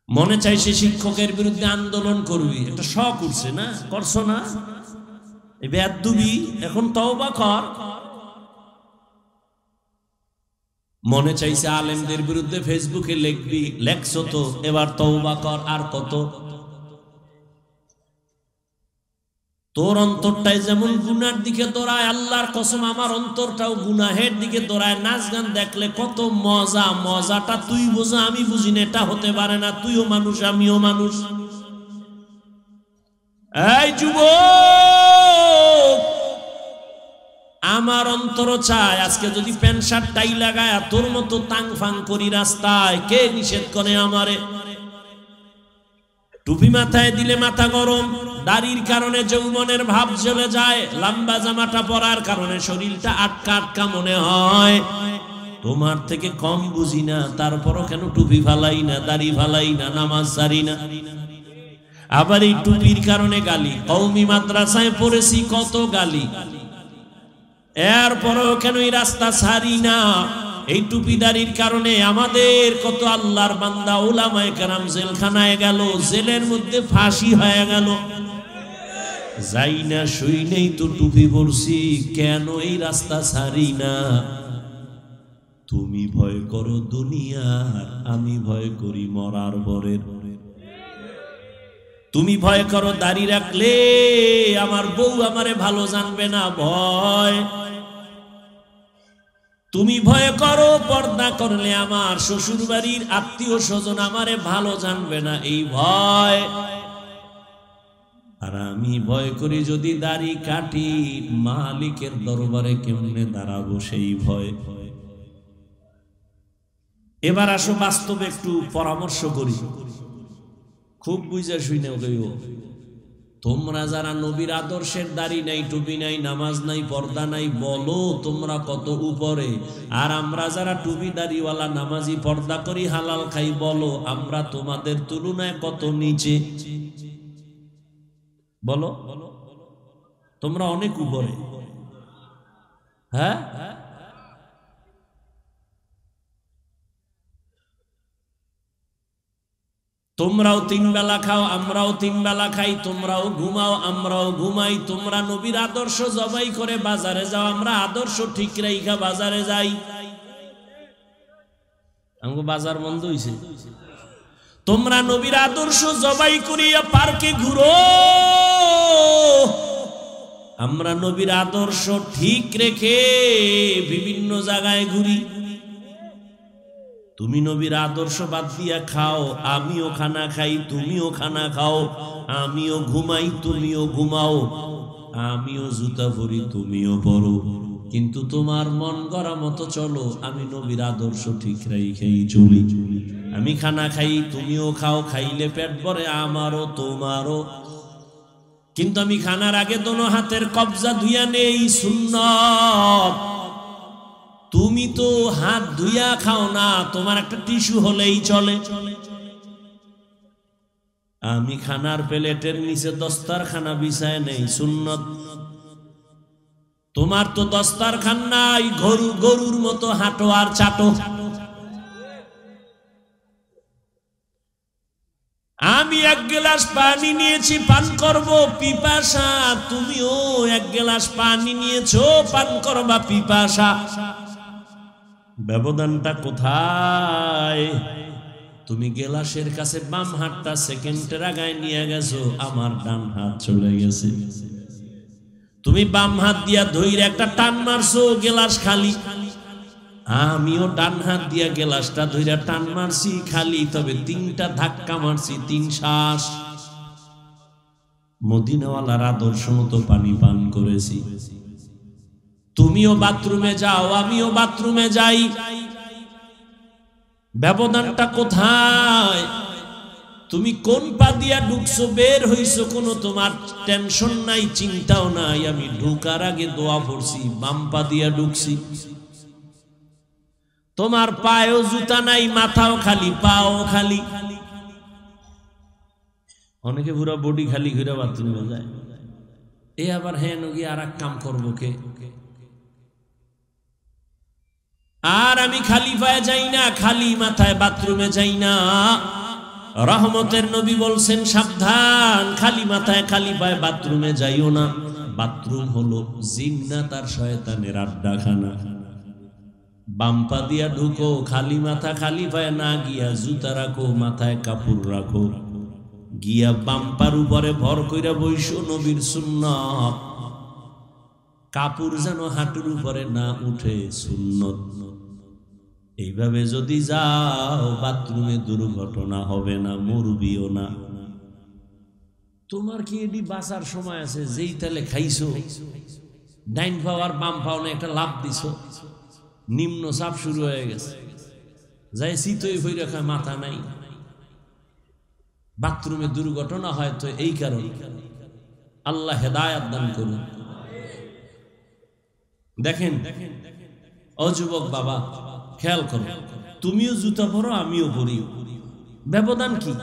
মনে চাইছে শিক্ষকের বিরুদ্ধে আন্দোলন করবি, একটা শখ উঠছে না, করছো না, এই বেয়াদবি, এখন তওবা কর। মনে চাইছে আলেমদের বিরুদ্ধে ফেসবুকে লিখবি, লেখছো তো, এবার তওবা কর। আর কত? তোর অন্তরটাই যেমন গুনার দিকে দৌড়ায়, আল্লাহর কসম আমার অন্তরটাও গুনাহের দিকে দৌড়ায়। নাচ গান দেখলে কত মজা, মজাটা তুই বোঝা আমি বুঝি না, এটা হতে পারে না। তুইও মানুষ, আমিও মানুষ। এই যুবক, আমার অন্তর চায় আজকে যদি প্যান্ট শার্ট টাই লাগায় তোর মতো তাং ফাং করি রাস্তায়, কে নিষেধ করে আমারে? টুপি মাথায় দিলে মাথা গরম, দাড়ির কারণে যৌবনের ভাব চলে যায়, লম্বা জামাটা পরার কারণে শরীরটা আটকা আটকা মনে হয়। তোমার থেকে কম বুঝি না, তারপরও কেন টুপি ফালাই না, দাড়ি ফালাই না, নামাজ ছাড়ি না। আবার এই টুপির কারণে গালি, কওমি মাদ্রাসায় পড়েছি কত গালি, এরপরও কেন এই রাস্তা ছাড়ি না? এই টুপিদারির কারণে আমাদের কত আল্লাহর বান্দা উলামায়ে কেরাম জেলখানায় গেল, জেলের মধ্যে ফাঁসি হয়ে গেল। যাই না শুই নেই তো টুপি পরছি, কেন এই রাস্তা ছাড়ি না? তুমি ভয় করো দুনিয়ার, আমি ভয় করি মরার পরের। তুমি ভয় করো দাড়ি রাখলে আমার বউ আমারে ভালো জানবে না, ভয়। তুমি ভয় করো পর্দা করলে আমার শ্বশুর বাড়ির আত্মীয় স্বজন আমারে ভালো জানবে না, এই ভয়। আর আমি ভয় করি যদি দাড়ি কাটি মালিকের দরবারে কেমনে দাঁড়াবো, সেই ভয়। এবার আসো বাস্তবে একটু পরামর্শ করি, খুব বুঝা শুনে কইও। তোমরা যারা নবীর আদর্শের দাড়ি নাই, টুপি নাই, নামাজ নাই, পর্দা নাই, বলো তোমরা কত উপরে। আর আমরা যারা টুপি দাড়িওয়ালা, নামাজি, পর্দা করি, হালাল খাই, বলো আমরা তোমাদের তুলনায় কত নিচে। বলো, তোমরা অনেক উপরে। হ্যাঁ, তোমরাও 3 বেলা খাও, আমরাও 3 বেলা খাই, তোমরাও ঘুমাও, আমরাও ঘুমাই। তোমরা নবীর আদর্শ জবাই করে বাজারে যাও, আমরা আদর্শ ঠিক রাইখা বাজারে যাই। আমগো বাজার বন্ধ হইছে। তোমরা নবীর আদর্শ জবাই করিয়া পার্কে ঘুরো, আমরা নবীর আদর্শ ঠিক রেখে বিভিন্ন জায়গায় ঘুরি। তুমি নবীর আদর্শ বাদ দিয়া খাও, আমিও খানা খাই, তুমিও খানা খাও, আমিও ঘুমাই, তুমিও ঘুমাও, আমিও জুতা পরি, তুমিও পরো, কিন্তু তোমার মন গড়া মতো চলো। আমি নবীর আদর্শ ঠিক রাখেই চলি। আমি খানা খাই, তুমিও খাও, খাইলে পেট ভরে আমারও তোমারও, কিন্তু আমি খানার আগে দোনো হাতের কবজা ধুইয়া নেই, সুন্নাত। তুমি তো হাত ধুইয়া খাও না, তোমার একটা টিস্যু হলেই চলে। আমি খানার প্লেটের নিচে দস্তারখানা বিছায় নেই, সুন্নত। তোমার তো দস্তারখান নাই, গরুর মতো হাঁটো আর চাটো। আমি 1 গ্লাস পানি নিয়েছি, পান করব পিপাসা, তুমিও 1 গ্লাস পানি নিয়েছো, পান করবা পিপাসা। ব্যবধানটা কোথায়? তুমি গ্লাসের কাছে বাম হাতটা সেকেন্ডের আগায় নিয়ে গেছো, আমার ডান হাত চলে গেছে। তুমি বাম হাত দিয়া ধইরে একটা টান মারছো, গ্লাস খালি। আমিও ডান হাত দিয়া গ্লাসটা ধইরা টান মারছি, খালি। তবে 3টা ধাক্কা মারছি, 3 শ্বাস। মদিনাওয়ালার আদর্শ মতো পানি পান করেছি। তুমিও বাথরুমে যাও, আমিও বাথরুমে যাই। ব্যবধানটা কোথায়? তুমি কোন পা দিয়া ঢুকছো, বের হইছো, কোনো তোমার টেনশন নাই, চিন্তাও নাই। আমি ঢুকার আগে দোয়া পড়ছি, বাম পা দিয়া ঢুকছি। তোমার পায়েও জুতা নাই, মাথাও খালি, পাও খালি। অনেকে পুরা বডি খালি ঘুরে বাথরুমে যায়, এ আবার হ্যাঁ নগি আর এক কাম করবো কে? আর আমি খালি পায়ে যাই না, খালি মাথায় বাথরুমে যাই না। রহমতের নবী বলছেন সাবধান, খালি মাথায় খালি পায়ে বাথরুমে যাইও না। বাথরুম হলো জিন্নাত আর শয়তানের আড্ডাখানা। বাম্পা দিয়া ঢুকো, খালি মাথা খালি পায়ে না গিয়া জুতা রাখো, মাথায় কাপড় রাখো, গিয়া বাম্পার উপরে ভর কইরা বইসো, নবীর সুন্নাত। কাপড় যেন হাঁটুর উপরে না উঠে, সুন্নত। এইভাবে যদি যাও বাথরুমে দুর্ঘটনা হবে না, মরবিও না। তোমার কি এটি বাঁচার সময় আছে? যেই তালে খাইছো, ডাইন পাও আর বাম পাও না একটা লাভ দিছো, নিম্ন চাপ শুরু হয়ে গেছে, যাই শীতই হয়ে রাখা মাথা নাই। বাথরুমে দুর্ঘটনা হয় তো এই কারণে। আল্লাহ হেদায়াত দান করুন। দেখেন ও যুবক বাবা, খেয়াল করো, তুমিও জুতা পরো আমিও পরি, ব্যবধান কি?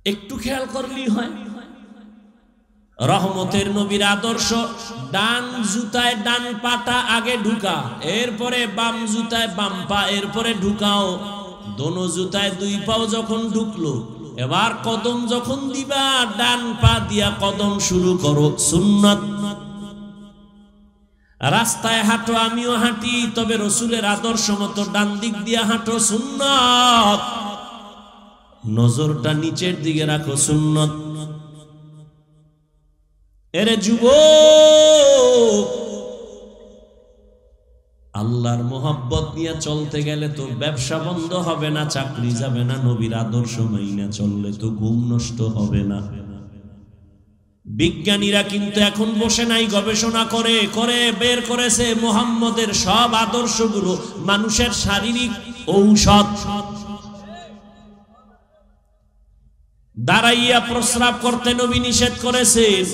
একটু খেয়াল করলেই হয়। রহমতের নবীর আদর্শ, ডান জুতায় ডান পাটা আগে ঢুকা, এরপরে বাম জুতায় বাম পা, এরপরে ঢুকাও। দোনো জুতায় দুই পাও যখন ঢুকলো, এবার কদম যখন দিবা ডান পা দিয়া কদম শুরু করো, সুন্নাত। রাস্তায় হাঁটো, আমিও হাঁটি, তবে রসুলের আদর্শ মতো ডান দিক দিয়া হাঁটো, সুন্নাত। নজরটা নিচের দিকে রাখো, সুন্নাত। এরে যুবক, আল্লাহর মোহাব্বত নিয়ে চলতে গেলে তো ব্যবসা বন্ধ হবে না, চাকরি যাবে না। নবীর আদর্শ মাইনা চললে তো ঘুম নষ্ট হবে না। বিজ্ঞানীরা কিন্তু এখন বসে নাই, গবেষণা করে করে বের করেছে মুহাম্মদের সব আদর্শগুলো মানুষের শারীরিক ঔষধ। দাঁড়াইয়া প্রস্রাব করতে নবী নিষেধ করেছেন।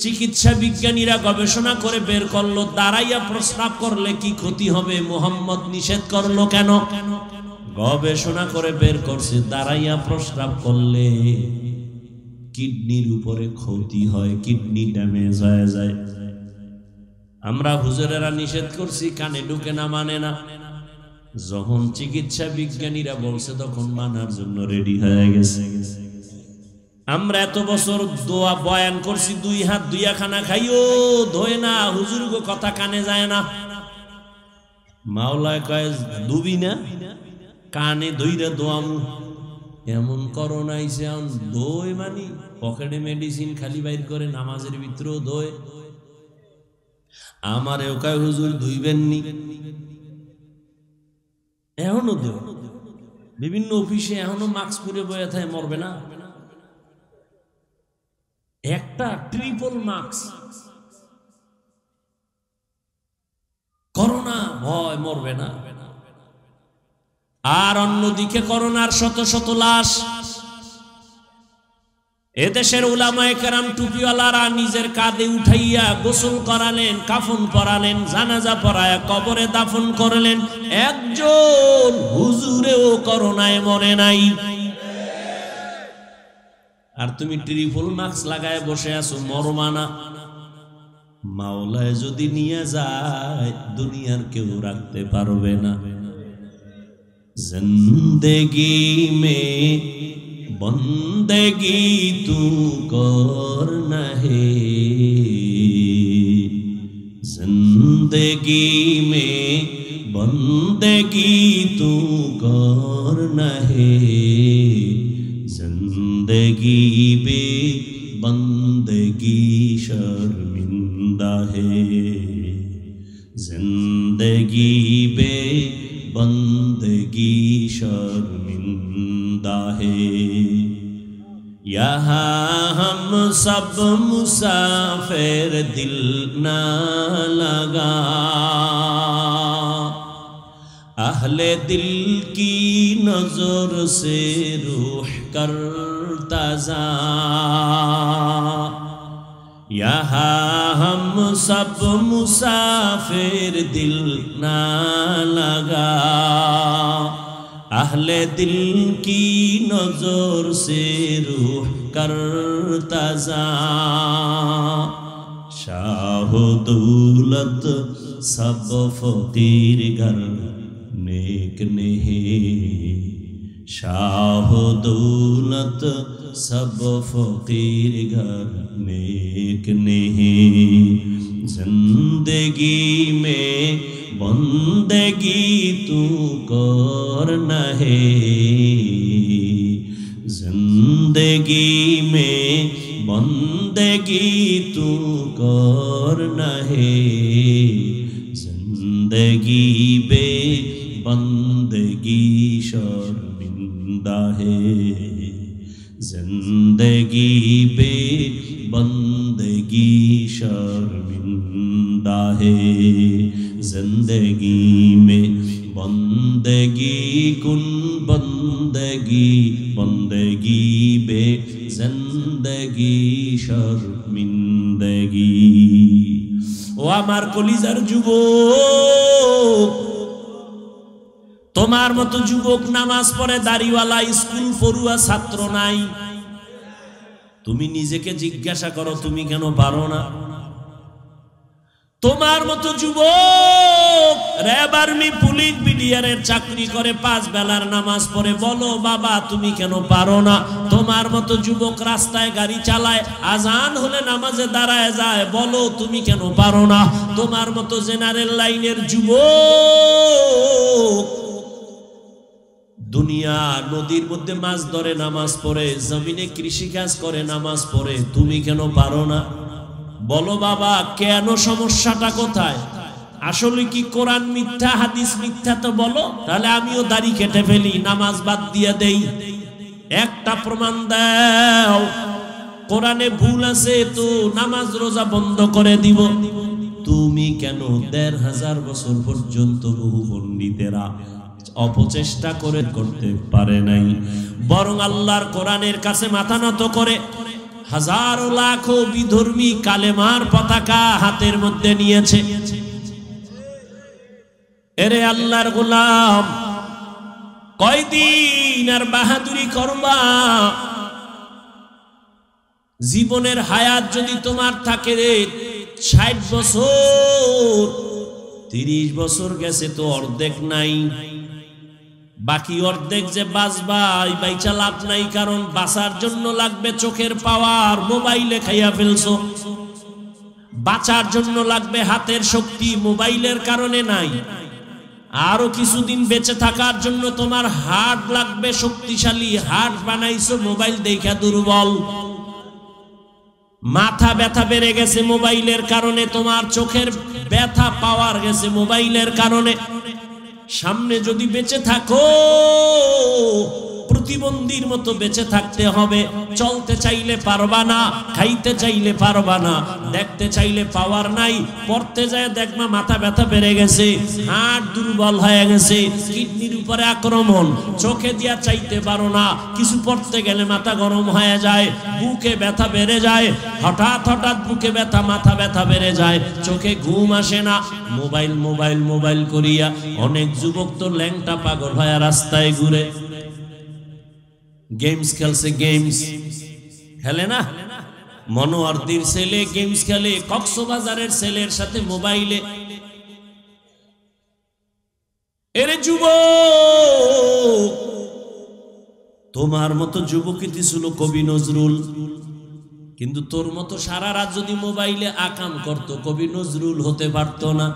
চিকিৎসা বিজ্ঞানীরা গবেষণা করে বের করলো দাঁড়াইয়া প্রস্রাব করলে কি ক্ষতি হবে, মুহাম্মদ নিষেধ করলো কেন? গবেষণা করে বের করছে দাঁড়াইয়া প্রস্রাব করলে কিডনির উপরে ক্ষতি হয়, কিডনি ড্যামেজ হয়ে যায়। আমরা হুজুরেরা নিষেধ করছি, কানে ঢুকে না, মানে না। যখন চিকিৎসা বিজ্ঞানীরা বলছে তখন মানার জন্য রেডি হয়ে গেছে। আমরা এত বছর দোয়া বয়ান করছি, দুই হাত দুইয়া খানা খাইও ধোয় না, হুজুর গো কথা কানে যায় না। মাওলায় কয় ডুবি না, কানে ধইরা দোয়ামু। এমন করোনা আইছে, এখন দোয় মানি পকেটে মেডিসিন খালি বাইর করে, নামাজের ভিতরেও দোয়। আমারেও কয় হুজুর ধুইবেননি, এখনো দোয়। বিভিন্ন অফিসে এখনো মাস্ক পরে বয়ে থাকে, মরবে না। একটা ট্রিপল মাস্ক, করোনা ভয়, মরবে না। আর অন্যদিকে করোনার শত শত লাশ। এদেশের উলামায়ে কেরাম টুপিওয়ালারা নিজের কাঁধে উঠাইয়া গোসল করালেন, কাফন পরালেন, জানাজা পরায়া কবরে দাফন করলেন। একজন হুজুরেও করোনায় মরে নাই। আর তুমি ট্রিপল মাস্ক লাগায় বসে আছো, মরমানা। মাওলায় যদি নিয়ে যায় দুনিয়ার কেউ রাখতে পারবে না। जिंदगी में बंदगी तू करना है, जिंदगी में बंदगी तू करना है, जिंदगी बे बंदगी शर्मिंदा है, जिंदगी बे बंदगी शर्मिंदा है। यहाँ हम सब मुसाफिर, दिल ना लगा, अहले दिल की नजर से रूह करता जा। यहाँ हम सब मुसाफिर, दिल ना लगा, अहले दिल की नजर से रूह करता जा शाह दौलत सब फकीर घर नेक नहीं शाह दौलत सब फकीर घर नेक नहीं जिंदगी में बंदगी तू कर नहे जिंदगी में बंदगी तू कर नहे जिंदगी बे बंदगी शर्मिंदा है जिंदगी बे बंदगी शर्मिंदा है जिंदगी में बंदगी कुन बंदगी बंदगी बे जिंदगी शर्मिंदगी ओ आमार कलिजार जुबक তোমার মতো যুবক নামাজ পড়ে দাড়িওয়ালা স্কুল পড়ুয়া ছাত্র নাই তুমি নিজেকে জিজ্ঞাসা করো তুমি কেন পারো না তোমার মতো যুবক র‍্যাব আর্মি পুলিশ বিডিআরের চাকরি করে 5 বেলার নামাজ পড়ে বলো বাবা তুমি কেন পারো না তোমার মতো যুবক রাস্তায় গাড়ি চালায় আজান হলে নামাজে দাঁড়ায় যায় বলো তুমি কেন পারো না তোমার মতো জেনারেল লাইনের যুবক দুনিয়া নদীর মধ্যে মাছ ধরে নামাজ পড়ে জমিনে কৃষি কাজ করে নামাজ পড়ে তুমি কেন পারো না বলো বাবা কেন সমস্যাটা কোথায় আসলে কি কোরআন মিথ্যা হাদিস মিথ্যা তো বলো তাহলে আমিও দাড়ি কেটে ফেলি নামাজ বাদ দিয়ে দেই একটা প্রমাণ দাও কোরআনে ভুল আছে তো নামাজ রোজা বন্ধ করে দিব তুমি কেন ১৫০০ বছর পর্যন্ত বহু পণ্ডিতেরা অপচেষ্টা করে করতে পারে নাই বরং আল্লাহর কোরআনের কাছে মাথা নত করে হাজারো লাখো বিধর্মী কালেমার পতাকা হাতের মধ্যে নিয়েছে এরে আল্লাহর গোলাম কয়দিন আর বাহাদুরি করবা জীবনের হায়াত যদি তোমার থাকে ৬০ বছর ৩০ বছর গেছে তো অর্ধেক নাই বাকি অর্ধেক যে বাঁচবা এই বাইচা লাভ নাই কারণ বাঁচার জন্য লাগবে চোখের পাওয়ার মোবাইলে খাইয়া ফেলছো বাঁচার জন্য লাগবে হাতের শক্তি মোবাইলের কারণে নাই আরো কিছুদিন বেঁচে থাকার জন্য তোমার হার্ট লাগবে শক্তিশালী হার্ট বানাইছো মোবাইল দেখা দুর্বল মাথা ব্যথা বেড়ে গেছে মোবাইলের কারণে তোমার চোখের ব্যথা পাওয়ার গেছে মোবাইলের কারণে সামনে যদি বেঁচে থাকো প্রতিবন্ধীর মতো বেঁচে থাকতে হবে চলতে চাইলে পারবা না খাইতে চাইলে পারবা না দেখতে চাইলে পাওয়ার নাই পড়তে যায় দেখবা মাথা ব্যথা বেড়ে গেছে হাড় দুর্বল হয়ে গেছে কিডনির উপরে আক্রমণ চোখে দিয়া চাইতে পারো না কিছু পড়তে গেলে মাথা গরম হয়ে যায় বুকে ব্যথা বেড়ে যায় হঠাৎ হঠাৎ বুকে ব্যথা মাথা ব্যথা বেড়ে যায় চোখে ঘুম আসে না মোবাইল মোবাইল মোবাইল করিয়া অনেক যুবক তো ল্যাংটা পাগল হয়ে রাস্তায় ঘুরে গেমস খেলছে গেমস খেলে না মনোয়ারদির ছেলে গেমস খেলে কক্সবাজারের ছেলের সাথে মোবাইলে এরে যুবক তোমার মতো যুবকই ছিল কবি নজরুল কিন্তু তোর মতো সারা রাত যদি মোবাইলে আকাম করত কবি নজরুল হতে পারতো না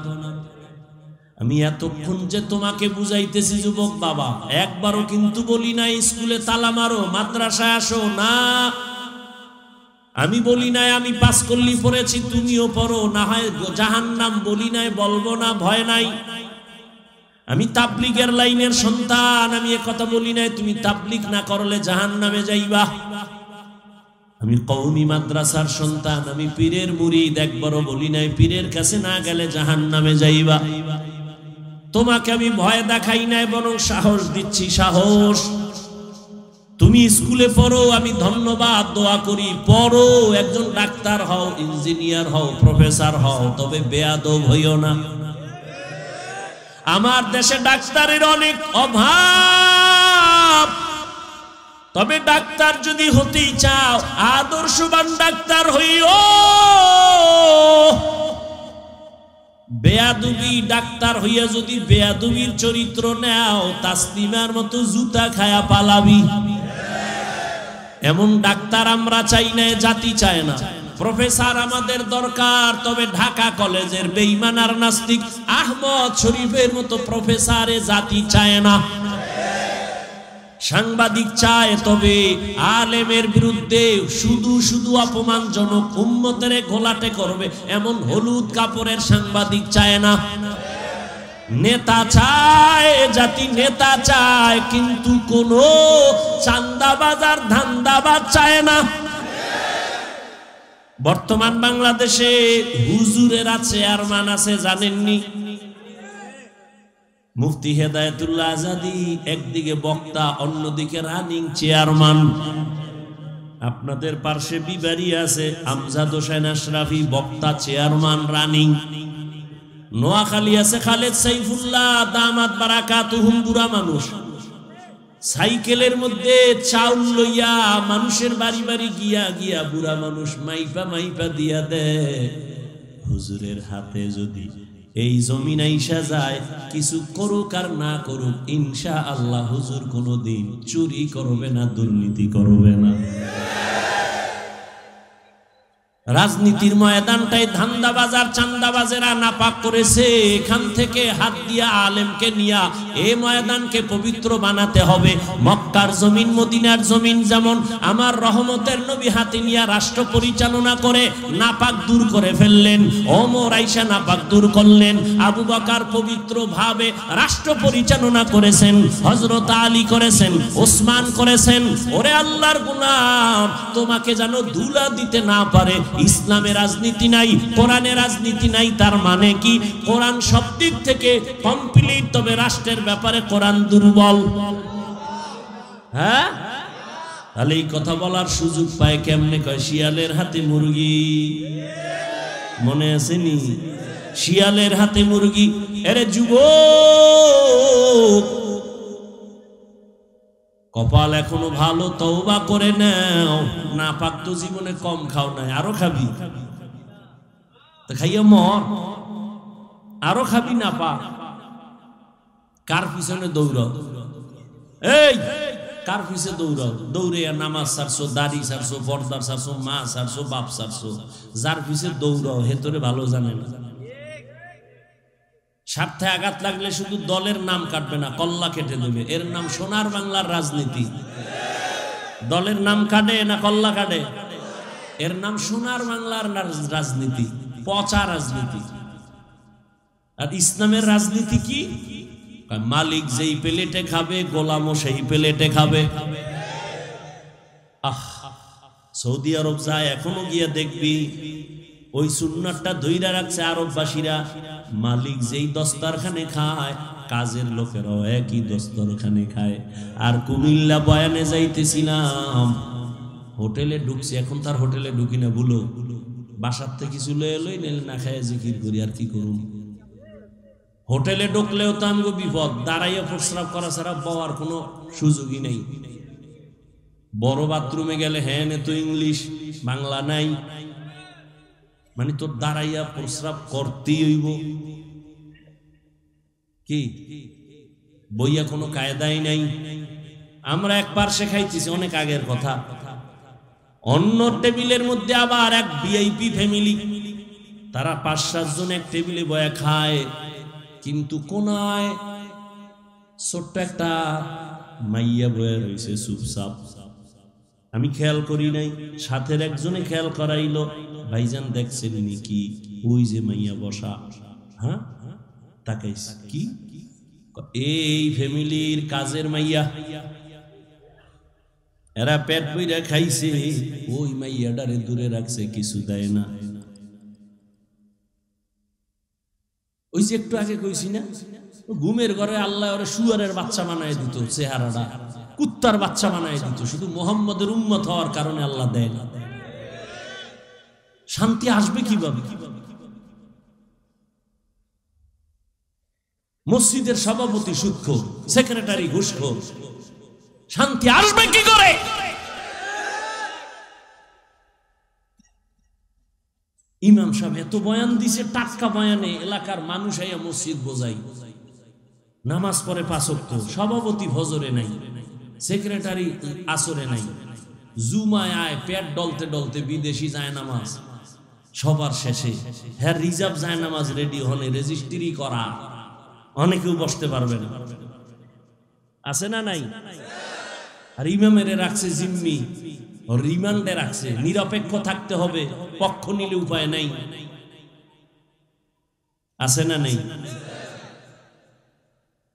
আমি এতক্ষণ যে তোমাকে বুঝাইতেছি যুবক বাবা একবারও কিন্তু বলি নাই স্কুলে তালা মারো মাদ্রাসায় আসো না আমি বলি নাই আমি পাস করলি পড়েছি তুমিও পড়ো না হয় জাহান্নাম বলি নাই বলবো না ভয় নাই আমি তাবলীগের লাইনের সন্তান আমি এ কথা বলি নাই তুমি তাবলীগ না করলে জাহান্নামে যাইবা আমি কওমি মাদ্রাসার সন্তান আমি পীরের মুরিদ একবারও বলি নাই পীরের কাছে না গেলে জাহান্নামে যাইবা তোমাকে আমি ভয় দেখাই নাই বরং সাহস দিচ্ছি সাহস তুমি স্কুলে পড়ো আমি ধন্যবাদ দোয়া করি পড়ো একজন ডাক্তার হও ইঞ্জিনিয়ার হও প্রফেসর হও তবে বেয়াদব হইও না আমার দেশে ডাক্তারের অনেক অভাব তবে ডাক্তার যদি হতেই চাও আদর্শবান ডাক্তার হইও। বেয়াদবি ডাক্তার হইয়া যদি বেয়াদবির চরিত্র নাও তাসলিমার মতো জুতা খায়া পালাবি। এমন ডাক্তার আমরা চাই না, জাতি চায় না। প্রফেসর আমাদের দরকার, তবে ঢাকা কলেজের বেঈমান আর নাস্তিক আহমদ শরীফের মতো প্রফেসরে জাতি চায় না। সাংবাদিক চায়, তবে আলেমের বিরুদ্ধে শুধু শুধু অপমানজনক উম্মতের ঘোলাটে করবে এমন হলুদ কাপড়ের সাংবাদিক চায় না। নেতা চায়, জাতি নেতা চায়, কিন্তু কোন চান্দাবাজ আর ধান্দাবাজ চায় না। বর্তমান বাংলাদেশে হুজুরের আছে আর মান আছে জানেননি? মুফতি হেদায়েতুল্লাহ আজাদী একদিকে বক্তা, অন্যদিকে রানিং চেয়ারম্যান। আপনাদের পার্শ্বে বিবাড়ি আছে আমজাদ হোসেন আশরাফি, বক্তা, চেয়ারম্যান, রানিং। নোয়াখালী আছে খালেদ সাইফুল্লাহ দামাত বারাকাতুহুম, বুড়া মানুষ, সাইকেলের মধ্যে চাউল লইয়া মানুষের বাড়ি বাড়ি গিয়া গিয়া বুড়া মানুষ মাইপা মাইপা দিয়া দেয়। হুজুরের হাতে যদি এই জমিন আইসা যায়, কিছু করুক আর না করুক, ইনশাআল্লাহ হুজুর কোনোদিন চুরি করবে না, দুর্নীতি করবে না। রাজনীতির ময়দানটাই ধান্দাবাজার চান্দাবাজেরা নাপাক করেছে। এখান থেকে হাত দিয়া আলেমকে নিয়া এই ময়দানকে পবিত্র বানাতে হবে। মক্কার জমিন, মদিনার জমিন যেমন আমার রহমতের নবী হাতে নিয়া রাষ্ট্র পরিচালনা করে নাপাক দূর করে ফেললেন, ওমর আইসা নাপাক দূর করলেন, আবু বকর পবিত্র ভাবে রাষ্ট্র পরিচালনা করেছেন, হযরত আলী করেছেন, ওসমান করেছেন। ওরে আল্লাহর গোলাম, তোমাকে যেন ধুলা দিতে না পারে। ইসলামের রাজনীতি নাই, কোরআনের রাজনীতি নাই, তার মানে কি? কোরআন সব দিক থেকে কমপ্লিট, তবে রাষ্ট্রের ব্যাপারে কোরআন দুর্বল। হ্যাঁ, তাহলে এই কথা বলার সুযোগ পায় কেমনে? কয় শিয়ালের হাতে মুরগি, মনে আসেনি? শিয়ালের হাতে মুরগি। আরে যুবক, কপাল এখনো ভালো, তওবা করে নাও। না পাক তো জীবনে কম খাও নাই, আরো খাবি, খাইয়া মর, আরো খাবি না পাক। কার পিছনে দৌড়াও? এই কার পিছে দৌড়াও? দৌড়ে নামাজ ছাড়ছো, দাড়ি ছাড়ছো, পর্দা ছাড়ছো, মা ছাড়ছো, বাপ ছাড়ছো। যার পিছে দৌড়াও হেতরে ভালো জানে না। স্বার্থে আঘাত লাগলে শুধু দলের নাম কাটবে না, কল্লা কেটে দেবে। এর নাম সোনার বাংলার রাজনীতি। দলের নাম কাটে না কল্লা কাটে? এর নাম সোনার বাংলার রাজনীতি, পচা রাজনীতি। আর ইসলামের রাজনীতি কি? মালিক যেই প্লেটে খাবে, গোলামও সেই প্লেটে খাবে। আহ, সৌদি আরব যায়, এখনো গিয়া দেখবি ওই সুন্নাতটা ধইরা রাখছে আরববাসীরা। মালিক যেই দস্তরখানে খায়, কাজের লোকেরাও একই দস্তরখানে খায়। আর কুমিল্লা বয়ানে যাইতেছিলাম, হোটেলে ঢুকছি, এখন তার হোটেলে ঢুকি না, ভুলো বাসার থেকে কিছু লই নিলে না খায় জিকির করি, আর কি করুন। হোটেলে ঢুকলেও তো আমি বিপদ, দাঁড়াইয়া প্রস্রাব করা ছাড়া বওয়ার কোনো সুযোগই নেই। বড় বাথরুমে গেলে হ্যাঁ তো ইংলিশ, বাংলা নাই, মানে তোর দাঁড়াইয়া প্রস্রাব করতেই হইব। কি বইয়া কোনো কায়দাই নাই। আমরা একবার শেখাইতেছি, অনেক আগের কথা। অন্য টেবিলের মধ্যে আবার এক ভিআইপি ফ্যামিলি, তারা ৫-৭ জন এক টেবিলে বয়া খায়, কিন্তু কোনায় ছোট্ট একটা মাইয়া বয়া রয়েছে চুপচাপ। আমি খেয়াল করি নাই, সাথের একজনে খেয়াল করাইলো, ভাইজান দেখছেন নাকি ওই যে মাইয়া বসা? হ্যাঁ, তাকাইস। কি? এই ফ্যামিলির কাজের মাইয়া, এরা পেট বইরা খাইছে, ওই মাইয়াটারে দূরে রাখছে, কিছু দেয় না। ওই যে একটু আগে কইছি না, ঘুমের ঘরে আল্লাহ ওরে শুয়ারের বাচ্চা বানায় দিত, চেহারাটা কুত্তার বাচ্চা বানায় দিত, শুধু মোহাম্মদের উম্মত হওয়ার কারণে আল্লাহ দেয় না। শান্তি আসবে কিভাবে? মসজিদের সভাপতি সুদখোর, সেক্রেটারি ঘুষখোর, শান্তি আসবে কি করে? ইমাম সাহেব এত বয়ান দিছে, টাটকা বয়ানে এলাকার মানুষ আইয়া মসজিদ বোঝাই, নামাজ পড়ে 5 ওয়াক্ত, সভাপতি ফজরে নাই, সেক্রেটারি আসরে নাই, জুমায় আয় পেট ডলতে ডলতে বিদেশি যায় নামাজ, সবার শেষে হ্যাঁ রিজার্ভ যায় নামাজ রেডি হনে রেজিস্ট্রি করা, অনেকেও বসতে পারবে না, আছে না নাই? আর ইমামের রাখছে জিম্মি, রিমান্ডে রাখছে, নিরপেক্ষ থাকতে হবে, পক্ষ নিলে উপায় নাই, আছে না নেই?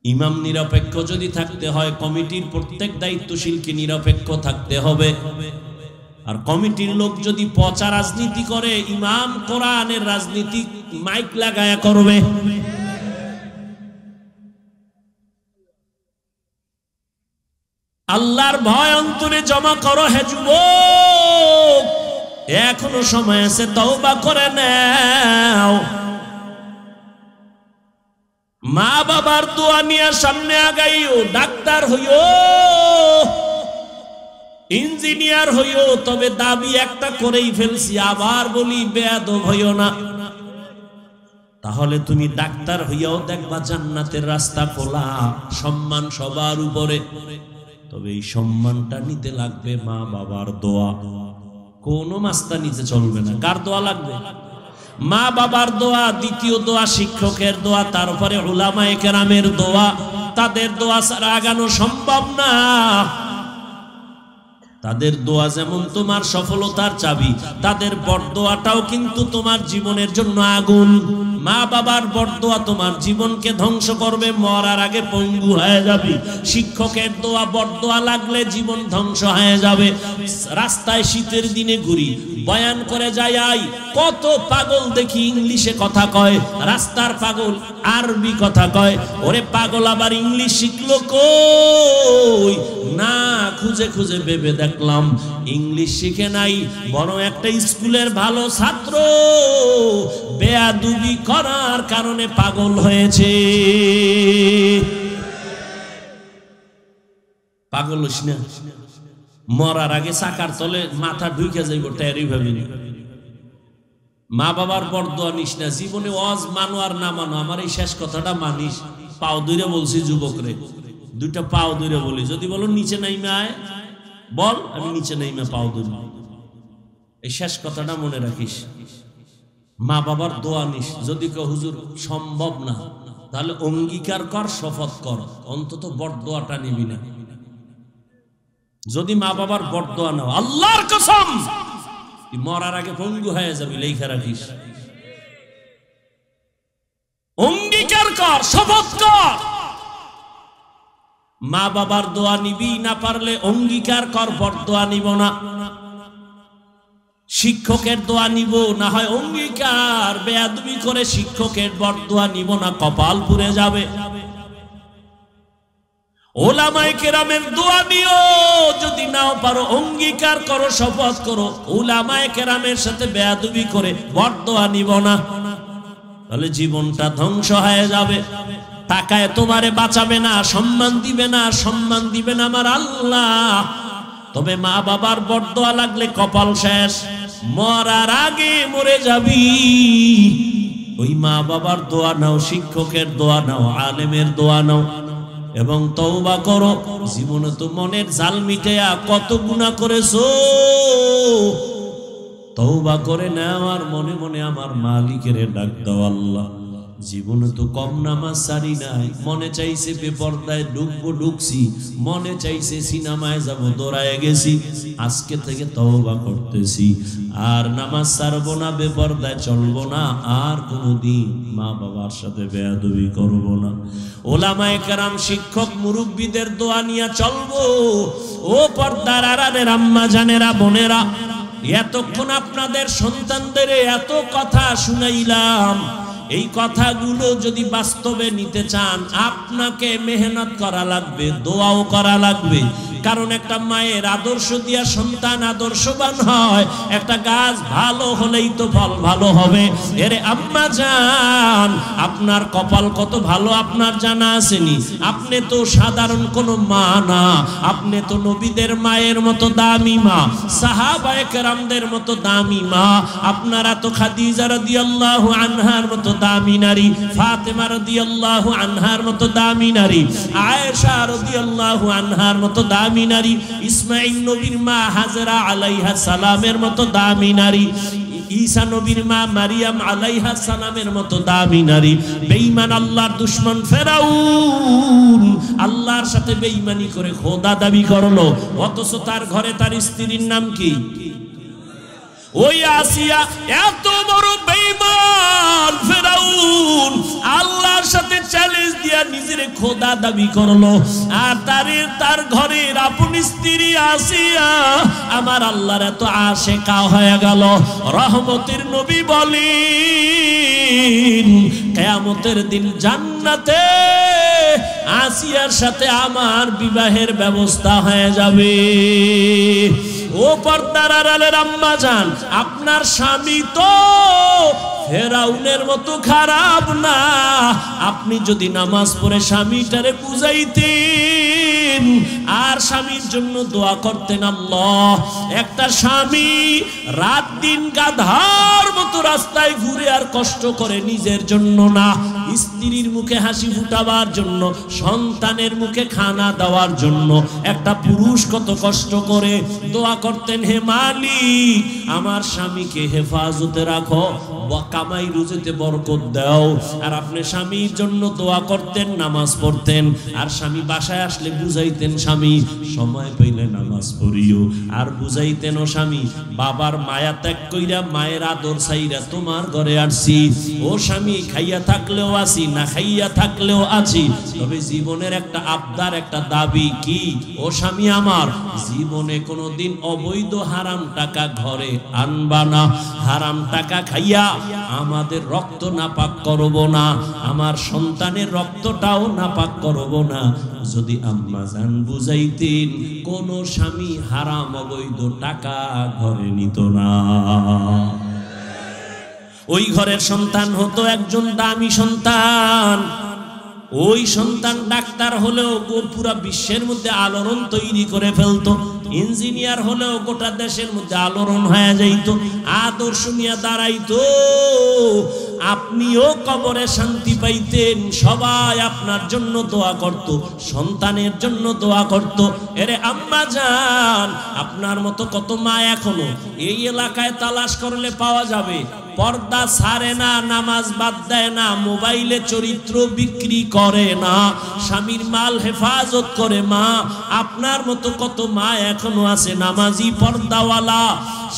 ইমাম নিরপেক্ষ যদি থাকতে হয়, কমিটির প্রত্যেক দায়িত্বশীলকে নিরপেক্ষ থাকতে হবে। আর কমিটির লোক যদি পচা রাজনীতি করে, ইমাম কোরআনের রাজনীতি মাইক লাগায়া করবে। আল্লাহর ভয় অন্তরে জমা করো হে যুবক, এখনো সময় আছে, তওবা করে নাও। মা বাবার দোয়া নিয়ে সামনে আগাইও, ডাক্তার হইও, ইঞ্জিনিয়ার হইও, তবে দাবি একটা করেই ফেলছি, আবার বলি বেয়াদব হইও না। তাহলে তুমি ডাক্তার হইয়াও দেখবা জান্নাতের রাস্তা খোলা, সম্মান সবার উপরে। তবে এই সম্মানটা নিতে লাগবে মা বাবার দোয়া, কোনো মাস্তা নিতে চলবে না। কার দোয়া লাগবে? মা বাবার দোয়া। দ্বিতীয় দোয়া শিক্ষকের দোয়া, তারপরে উলামায়ে কেরামের দোয়া। তাদের দোয়া ছাড়া আগানো সম্ভব না। তাদের দোয়া যেমন তোমার সফলতার চাবি, তাদের বরদোয়াটাও কিন্তু তোমার জীবনের জন্য আগুন। মা বাবার বরদোয়া তোমার জীবনকে ধ্বংস করবে, মরার আগে পঙ্গু হয়ে যাবে। শিক্ষকের দোয়া বরদোয়া লাগলে জীবন ধ্বংস হয়ে যাবে। রাস্তায় শীতের দিনে ঘুরি, বয়ান করে যাই, কত পাগল দেখি ইংলিশে কথা কয়, রাস্তার পাগল আরবি কথা কয়। ওরে পাগল আবার ইংলিশ শিখলো কই? না, খুঁজে খুঁজে ভেবে দেখলাম ইংলিশ শিখে নাই, বরং একটা স্কুলের ভালো ছাত্র বেয়াদবি করার কারণে পাগল হয়েছে। পাগল হইস না, মরার আগে চাকার তলে মাথা ঢুকে যাইব, টেরই ভাবিনি। মা বাবার বরদোয়া নিস না, জীবনে ওয়াজ মানো আর না মানো, আমার এই শেষ কথাটা মানিস। পাও দূরে বলছি যুবকরে, দুইটা পাও দূরে বলি, যদি বলো নিচে নাইমে আয়, বল আমি নিচে নাইমে পাও দূরে। এই শেষ কথাটা মনে রাখিস। মা বাবার দোয়া নিস। যদি কেউ হুজুর সম্ভব না, তাহলে অঙ্গীকার কর, শপথ কর, অন্তত বরদোয়াটা নিবি না। যদি মা বাবার বরদোয়া নাও, আল্লাহর কসম মরার আগে পঙ্গু হয়ে যাবি, লেখা রাখিস। অঙ্গীকার কর, শপথ কর, মা বাবার দোয়া নিবি। না পারলে অঙ্গীকার কর বরদোয়া নিব না। শিক্ষকের দোয়া নিব, না হয় অঙ্গীকার, বেয়াদবি করে শিক্ষকের বরদোয়া নিব না, কপাল পুড়ে যাবে। উলামায়ে কেরামের দোয়া নিও, যদি নাও পারো অঙ্গীকার করো, শপথ করো, উলামায়ে কেরামের সাথে বেয়াদবি করে বরদোয়া নিব না, তাহলে জীবনটা ধ্বংস হয়ে যাবে। টাকায় তোমারে বাঁচাবে না, সম্মান দিবে না, সম্মান দিবেন আমার আল্লাহ। তবে মা বাবার বরদোয়া লাগলে কপাল শেষ, মরার আগে মরে যাবি। ওই মা বাবার দোয়া নাও, শিক্ষকের দোয়া নাও, আলেমের দোয়া নাও, এবং তওবা করো। জীবনে তো মনের জাল মিটাইয়া কত গুনাহ করেছো, তওবা করে নাও আর মনে মনে আমার মালিকের ডাক দাও, আল্লাহ জীবনে তো কম নামাজ সারি নাই, মনে চাইছে বেপরদায় ঢুকবো, ঢুকছি, মনে চাইছে সিনেমায় যাবো, দৌড়ায় গেছি। আজকে থেকে তওবা করতেছি, আর নামাজ ছাড়বো না, বেপরদায় চলবো না, আর কোনোদিন মা বাবার সাথে বেয়াদবি করবো না। উলামায়ে কেরাম, শিক্ষক, মুরব্বীদের দোয়া নিয়ে চলবো। ও পর্দার আড়ালের আম্মা জানেরা, বোনেরা, এতক্ষণ আপনাদের সন্তানদের এত কথা শুনাইলাম। এই কথাগুলো যদি বাস্তবে নিতে চান, আপনাকে মেহনত করা লাগবে, দোয়াও করা লাগবে। কারণ একটা মায়ের আদর্শ দিয়া সন্তান আদর্শবান হয়। একটা গাছ ভালো হলেই তো ফল ভালো হবে। এরে আম্মা জান, আপনার কপাল কত ভালো আপনার জানা আসেনি? আপনি তো সাধারণ কোনো মা না, আপনি তো নবীদের মায়ের মতো দামি মা, সাহাবায়ে কেরামদের মতো দামি মা। আপনারা তো খাদিজা রাদিয়াল্লাহু আনহার মতো দামি নারী, ফাতেমা রাদিয়াল্লাহু আনহার মতো দামি নারী, আয়েশা রাদিয়াল্লাহু আনহার মতো দামি নারী, ইসমাঈল নবীর মা হাজরা আলাইহা সালামের মতো দামি নারী, ঈসা নবীর মা মারিয়াম আলাইহা সালামের মতো দামি নারী। বেঈমান আল্লাহর দুশমন ফেরাউন আল্লাহর সাথে বেঈমানি করে খোদা দাবি করলো, অথচ তার ঘরে তার স্ত্রীর নাম কি? ওই আসিয়া। এত বড় বেঈমান ফেরাউন আল্লাহর সাথে চ্যালেঞ্জ দিয়া নিজের খোদা দাবি করলো, আর তার ঘরের আপন স্ত্রী আসিয়া আমার আল্লাহর এত আশেকা হয়ে গেল। রহমতের নবী বলেন কিয়ামতের দিন জান্নাতে আসিয়ার সাথে আমার বিবাহের ব্যবস্থা হয়ে যাবে। ও পর্দার আড়ালের আম্মা জান, আপনার স্বামী তো ফেরাউনের মতো খারাপ না। আপনি যদি নামাজ পড়ে স্বামীটারে বুঝাইতেন আর স্বামীর জন্য দোয়া করতেন, আল্লাহ একটা স্বামী রাত দিন গাধার মতো রাস্তায় ঘুরে আর কষ্ট করে নিজের জন্য না, স্ত্রীর মুখে হাসি ফুটাবার জন্য, সন্তানের মুখে খানা দেওয়ার জন্য একটা পুরুষ কত কষ্ট করে দোয়া করতেন, হে মালিক আমার স্বামীকে হেফাজতে রাখো, কামাই রুজিতে বরকত দাও। আর আপনি স্বামীর জন্য দোয়া করতেন, নামাজ পড়তেন, আর স্বামী বাসায় আসলে বুঝাইতেন, স্বামী সময় পাইলে নামাজ পড়িও, আর বুঝাইতেন ও স্বামী বাবার মায়া ত্যাগ কইরা মায়ের আদর চাইরা তোমার ঘরে আসছি। ও স্বামী খাইয়া থাকলেও আছি, না খাইয়া থাকলেও আছি, তবে জীবনের একটা আবদার, একটা দাবি কি? ও স্বামী আমার জীবনে কোনোদিন অবৈধ হারাম টাকা ঘরে আনবা না, হারাম টাকা খাইয়া আমাদের রক্ত নাপাক করব না, আমার সন্তানের রক্তটাও নাপাক করব না। যদি আম্মা জান বুঝাইতেন, কোন স্বামী হারাম অবৈধ টাকা ঘরে নিত না। ওই ঘরের সন্তান হতো একজন দামি সন্তান। ওই সন্তান ডাক্তার হলেও পুরা বিশ্বের মধ্যে আলোড়ন তৈরি করে ফেলতো, ইঞ্জিনিয়ার হলেও গোটা দেশের মধ্যে আলোড়ন হয়ে যাইত, আদর্শ নিয়ে দাঁড়াইতো। আপনিও কবরে শান্তি পাইতেন, সবাই আপনার জন্য দোয়া করত, সন্তানের জন্য দোয়া করত। এরে আম্মা জান, আপনার মতো কত মা এখনো এই এলাকায় তালাশ করলে পাওয়া যাবে, পর্দা ছাড়ে না, নামাজ বাদ দেয় না, মোবাইলে চরিত্র বিক্রি করে না, স্বামীর মাল হেফাজত করে মা। আপনার মতো কত মা এখনো আছে নামাজি পর্দাওয়ালা,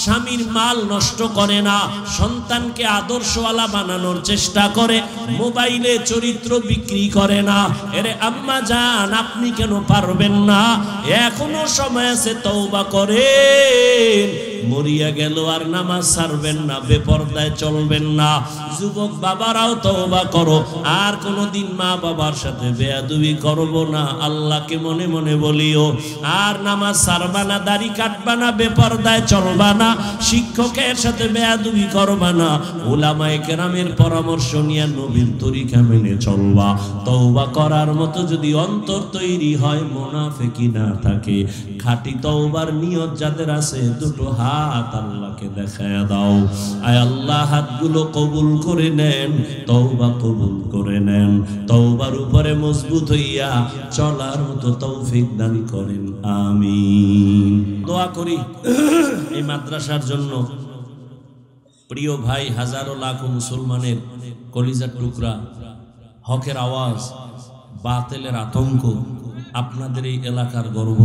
স্বামীর মাল নষ্ট করে না, সন্তানকে আদর্শওয়ালা বানানোর চেষ্টা করে, মোবাইলে চরিত্র বিক্রি করে না। এরে আম্মা জান, আপনি কেন পারবেন না? এখনো সময় আছে, তওবা করেন। মরিয়া গেল আর নামাজ ছাড়বেন না, বেপরদায় চলবেন না। যুবক বাবারাও তওবা করো, আর কোনোদিন মা বাবার সাথে বেয়াদবি করবো না, আল্লাহকে মনে মনে বলিও। আর নামাজ ছাড়বা না, দাড়ি কাটবা না, বেপরদায় চলবা না, শিক্ষকের সাথে বেয়াদবি করবা না, উলামায়ে কেরামের পরামর্শ নিয়ে নবীর তরিকা মেনে চলবা। তওবা করার মতো যদি অন্তর তৈরি হয়, মুনাফিকি না থাকে, খাঁটি তওবার নিয়ত যাদের আছে, দুটো হাত আল্লাহকে দেখায় দাও। আয় আল্লাহ, হাতগুলো কবুল করে নেন, তওবা কবুল করে নেন, তওবার উপরে মজবুত হইয়া চলার মতো তৌফিক দান করেন, আমিন। দোয়া করি এই মাদ্রাসার জন্য। প্রিয় ভাই, হাজারো লাখো মুসলমানের কলিজার টুকরা, হকের আওয়াজ, বাতিলের আতঙ্ক, আপনাদের এই এলাকার গর্ব,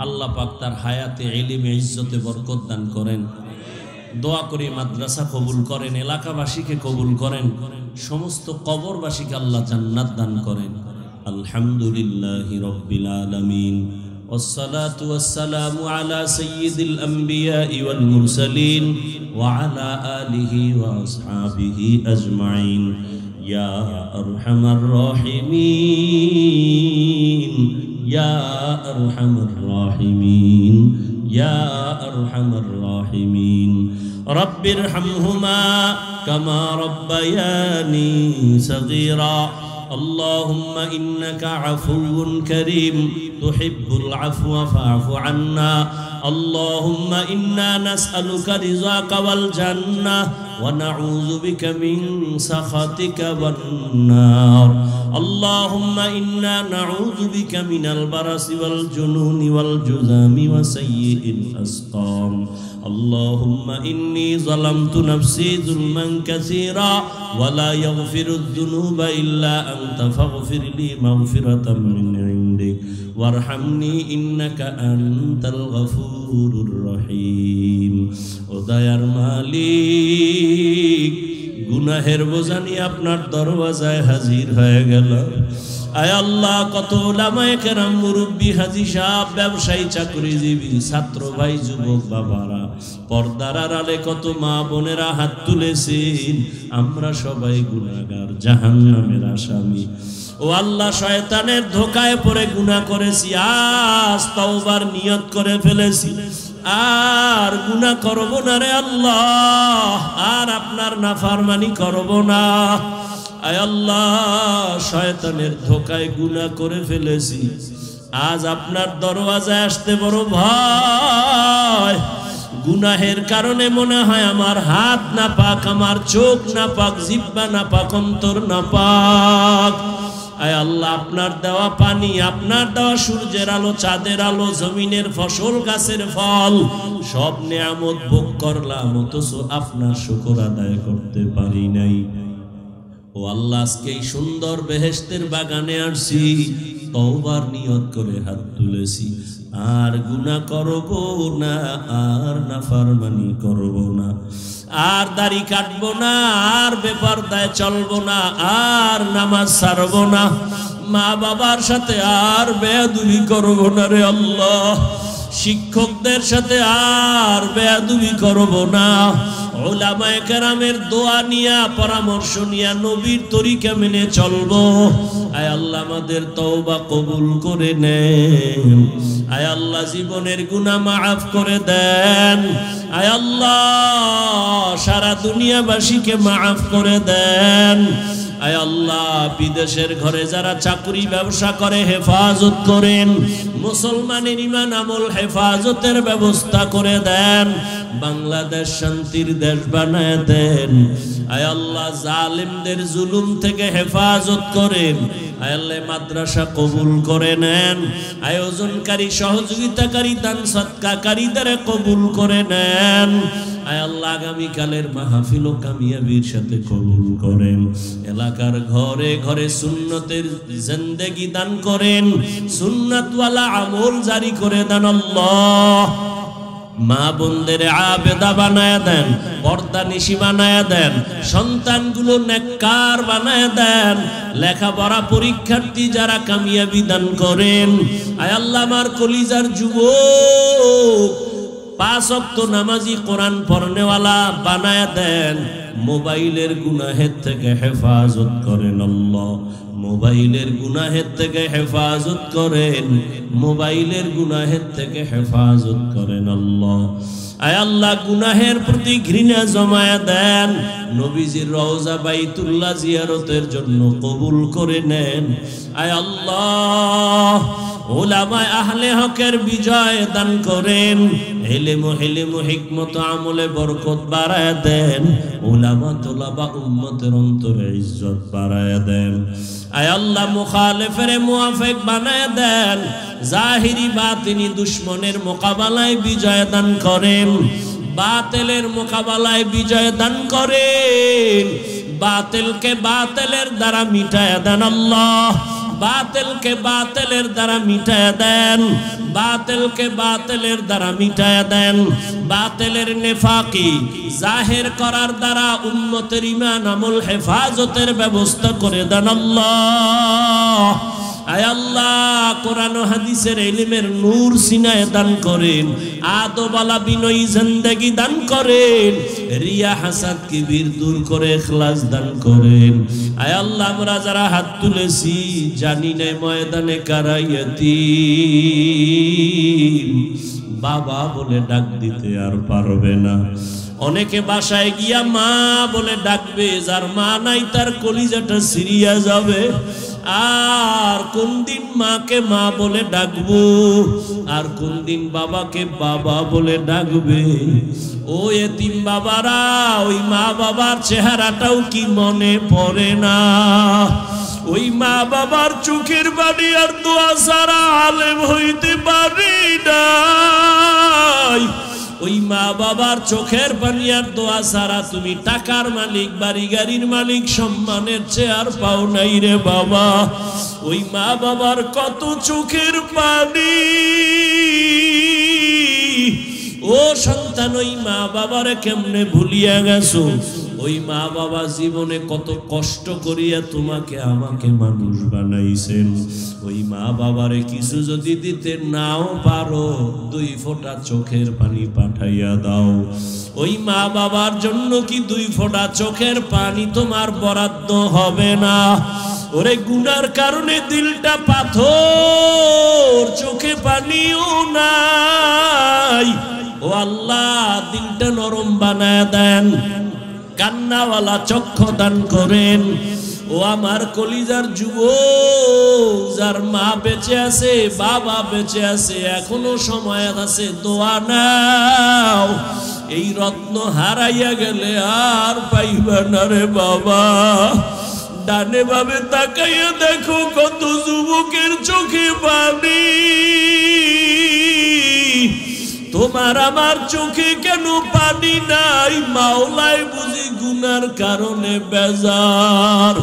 আল্লাহ পাক তার হায়াতে ইলমে ইজ্জতে বরকত দান করেন। দোয়া করি মাদ্রাসা কবুল করেন, এলাকাবাসীকে কবুল করেন, সমস্ত কবরবাসীকে আল্লাহ জান্নাত দান করেন। আলহামদুলিল্লাহি রাব্বিল আলামিন, والصلاة والسلام على سيد الأنبياء والمرسلين وعلى آله وأصحابه أجمعين يا أرحم الراحمين ইয়া আরহামার রাহিমিন ইয়া আরহামার রাহিমিন রব্বিরহামহুমা কামা রব্বায়ানি সগীরা اللهم إنك عفو كريم تحب العفو فاعف عنا اللهم إنا نسألك رضاك والجنة ونعوذ بك من سخطك والنار اللهم إنا نعوذ بك من البرص والجنون والجذام وسيء الأسقام اللهم إني ظلمت نفسي ظلما كثيرا ولا يغفر الذنوب إلا أنت فاغفر لي مغفرة من عندك وارحمني إنك أنت الغفور الرحيم ওদায়ার মালিক গুনাহের বোঝা নিয়ে আপনার দরওয়াজায় হাজির হয়ে গেল আয় আল্লাহ কত উলামায়ে কেরাম মুরব্বি হাজী সাহেব ব্যবসায়ী চাকরিজীবী ছাত্র ভাই যুবক বাবারা পর্দার আড়ালে কত মা বোনেরা হাত তুলেছেন আমরা সবাই গুনাহগার জাহান্নামের আসামি ও আল্লাহ শয়তানের ধোঁকায় পড়ে গুনাহ করেছি আজ তওবার নিয়ত করে ফেলেছি আর গুনাহ করব না রে আল্লাহ আর আপনার নাফরমানি করব না আয় আল্লাহ শয়তানের ধোঁকায় গুনাহ করে ফেলেছি আজ আপনার দরওয়াজায় আসতে বড় ভয় গুনাহের কারণে মনে হয় আমার হাত নাপাক আমার চোখ নাপাক জিহ্বা নাপাক অন্তর নাপাক আয় আল্লাহ আপনার দেওয়া পানি আপনার দেওয়া সূর্যের আলো চাঁদের আলো জমিনের ফসল গাছের ফল সব নিয়ামত ভোগ করলাম অথচ আপনার শুকর আদায় করতে পারি নাই ও আল্লাহ আজকে এই সুন্দর বেহেশতের বাগানে আসছি তওবার নিয়ত করে হাত তুলেছি আর গুনাহ করব না আর নাফরমানি করব না আর দাড়ি কাটবো না আর বেপরদায় চলবো না আর নামাজ ছাড়বো না মা বাবার সাথে আর বেয়াদবি করবো না রে আল্লাহ শিক্ষকদের সাথে আর বেয়াদবি করবো না উলামায়ে কেরামের দোয়া নিয়া পরামর্শ নিয়া নবীর তরিকা মেনে চলবো আয় আল্লাহ আমাদের তওবা কবুল করে নেন আয় আল্লাহ জীবনের গুনাহ মাফ করে দেন আয় আল্লাহ সারা দুনিয়াবাসীকে মাফ করে দেন আয় আল্লাহ বিদেশের ঘরে যারা চাকরি ব্যবসা করে হেফাজত করেন মুসলমানের ঈমান আমল হেফাজতের ব্যবস্থা করে দেন বাংলাদেশ শান্তির দেশ বানায় দেন আয় আল্লাহ জালিমদের জুলুম থেকে হেফাজত করেন আয় আল্লাহ মাদ্রাসা কবুল করে নেন আয়োজনকারী সহযোগিতাকারী দান সদকাকারীদের কবুল করে নেন আয় আল্লাহ আগামীকালের মাহফিল ও কামিয়াবির সাথে কবুল করেন এলাকার ঘরে ঘরে সুন্নতের জিন্দেগি দান করেন সুন্নাতওয়ালা আমল জারি করে দেন আল্লাহ মা বোনদের আবেদা বানায় দেন পর্দা নিশি বানায় দেন সন্তানগুলো নেককার বানায় দেন লেখাপড়া পরীক্ষার্থী যারা কামিয়াবি দান করেন আয় আল্লাহ আমার কলিজার যুবক 5 ওয়াক্ত নামাজি কোরআন পড়নেওয়ালা বানায় দেন মোবাইলের গুনাহের থেকে হেফাজত করেন আল্লাহ মোবাইলের গুনাহের থেকে হেফাজত করেন মোবাইলের গুনাহের থেকে হেফাজত করেন আল্লাহ আয় আল্লাহ গুনাহের প্রতি ঘৃণা জমায়া দেন নবীজির রওজা বাইতুল্লাহ জিয়ারতের জন্য কবুল করে নেন আয় আল্লাহ উলামায়ে আহলে হকের বিজয় দান করেন ইলম হিকমত আমলে বরকত বাড়ায় দেন উলামা তোলাবা উম্মতের অন্তরে ইজ্জত বাড়ায় দেন আয় আল্লাহ মুখালিফের মুওয়াফিক বানায় দেন জাহিরি বাতিনি দুশমনের মোকাবেলায় বিজয় দান করেন বাতিলের মোকাবেলায় বিজয় দান করেন বাতিলকে বাতিলের দ্বারা মিটায় দেন আল্লাহ বাতিলকে বাতিলের দ্বারা মিটায় দেন বাতিলকে বাতিলের দ্বারা মিটায় দেন বাতিলের নেফাকি জাহির করার দ্বারা উম্মতের ঈমান আমল হেফাজতের ব্যবস্থা করে দেন আল্লাহ আয় আল্লাহ কোরআন ও হাদিসের ইলমের নূর সিনায় দান করেন, আদবালা বিনয়ী জিন্দেগি দান করেন, রিয়া হাসাদ কিবির দূর করে ইখলাস দান করেন। আয় আল্লাহ আমরা যারা হাত তুলেছি জানি না ময়দানে কারা ইয়াতীম, বাবা বলে ডাক দিতে আর পারবে না। অনেকে বাসায় গিয়া মা বলে ডাকবে, যার মা নাই তার কলিজাটা সিরিয়া যাবে। আর কোন দিন মাকে মা বলে ডাকবো, আর কোন দিন বাবাকে বাবা বলে ডাকবে। ও এতিম বাবারা, ওই মা বাবার চেহারাটাও কি মনে পড়ে না? ওই মা বাবার চোখের পানি আর দোয়া ছাড়া আলেম হইতে পারি নাই। ওই মা বাবার চোখের পানি আর দোয়া ছাড়া তুমি টাকার মালিক, বাড়ি গাড়ির মালিক, সম্মানের চেয়ার পাও নাই রে বাবা। ওই মা বাবার কত চোখের পানি। ও সন্তান, ওই মা বাবারে কেমনে ভুলিয়া গেছো? ওই মা বাবা জীবনে কত কষ্ট করিয়া তোমাকে আমাকে মানুষ বানাইছেন। ওই মা বাবারে কিছু যদি দিতে নাও পারো, 2 ফোঁটা চোখের পানি পাঠাইয়া দাও। ওই মা বাবার জন্য কি 2 ফোঁটা চোখের পানি তোমার বরাদ্দ হবে না? ওরে গুনার কারণে দিলটা পাথর, চোখে পানিও নাই। ও আল্লাহ দিলটা নরম বানায় দেন, কান্নাওয়ালা চক্ষু দান করেন। ও আমার কলিজার যুবক, যার মা বেঁচে আছে, বাবা বেঁচে আছে, এখনো সময় আছে, দোয়া নাও। এই রত্ন হারাইয়া গেলে আর পাইবা না রে বাবা। ডানে বামে তাকাইয়া দেখো কত যুবকের চোখে পানি। তোমার আমার চোখে কেন পানি নাই? মাওলাই বুঝি গুনার কারণে বেজার।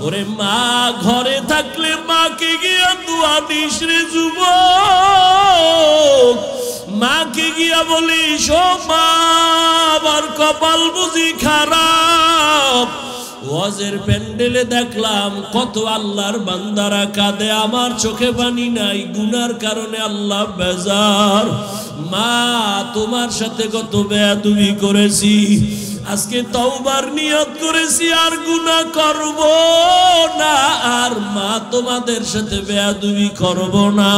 ওরে মা ঘরে থাকলে মাকে গিয়া দোয়া দিস রে যুবক। মাকে গিয়া বলিস, ও মা আমার কপাল বুঝি খারাপ। ওয়াজের প্যান্ডেলে দেখলাম কত আল্লাহর বান্দারা কাঁদে, আমার চোখে পানি নাই, গুনার কারণে আল্লাহ বেজার। মা তোমার সাথে কত বেয়াদবি করেছি, আজকে তওবার নিয়ত করেছি আর গুনাহ করব না। আর মা তোমাদের সাথে বেয়াদবি করব না।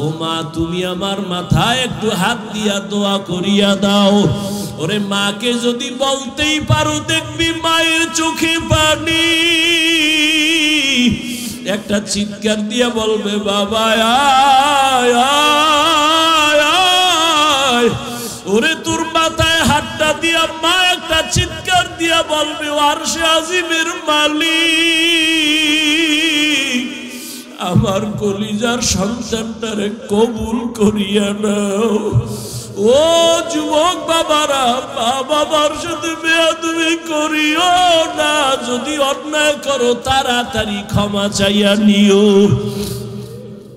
ও মা তুমি আমার মাথায় একটু হাত দিয়া দোয়া করিয়া দাও। ওরে মাকে যদি বলতেই পারো, দেখবি মায়ের চোখে পানি। একটা চিৎকার দিয়া বলবে, বাবা আয় আয় আয়। ওরে তোর মাথায় হাতটা দিয়া মা একটা চিৎকার দিয়া বলবে, আরশে আজিমের মালিক আমার কলিজার সন্তানটারে কবুল করিয়া নাও। ও যুবক বাবারা, বাবার সাথে বেয়াদবি করিও না। যদি অন্যায় করো তাড়াতাড়ি ক্ষমা চাইয়া নিও।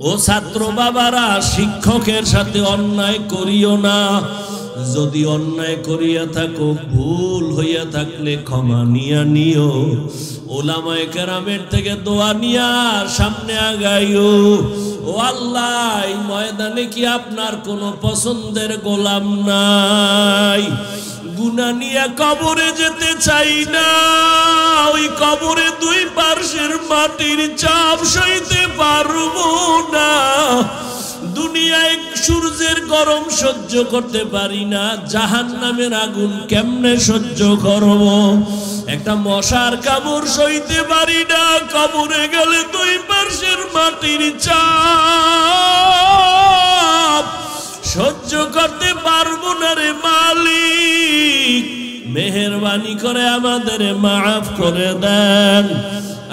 ও ছাত্র বাবারা, শিক্ষকের সাথে অন্যায় করিও না। যদি অন্যায় করিয়া থাকো, ভুল হইয়া থাকলে ক্ষমা নিয়া নিও। ওলামায়ে কেরামের থেকে দোয়া নিয়া সামনে আগাইও। ও আল্লাহ, এই ময়দানে কি আপনার কোনো পছন্দের গোলাম নাই? গুনাহ নিয়ে কবরে যেতে চাই না। ওই কবরে 2 পার্শ্বের মাটির চাপ সইতে পারবো না। দুনিয়ায় সূর্যের গরম সহ্য করতে পারি না, জাহান্নামের আগুন কেমনে সহ্য করব? একটা মশার কামড় সইতে পারি না। কবরে গেলে 2 পার্শ্বের মাটির চাপ সহ্য করতে পারবো না রে মালিক। মেহেরবানি করে আমাদের মাফ করে দেন।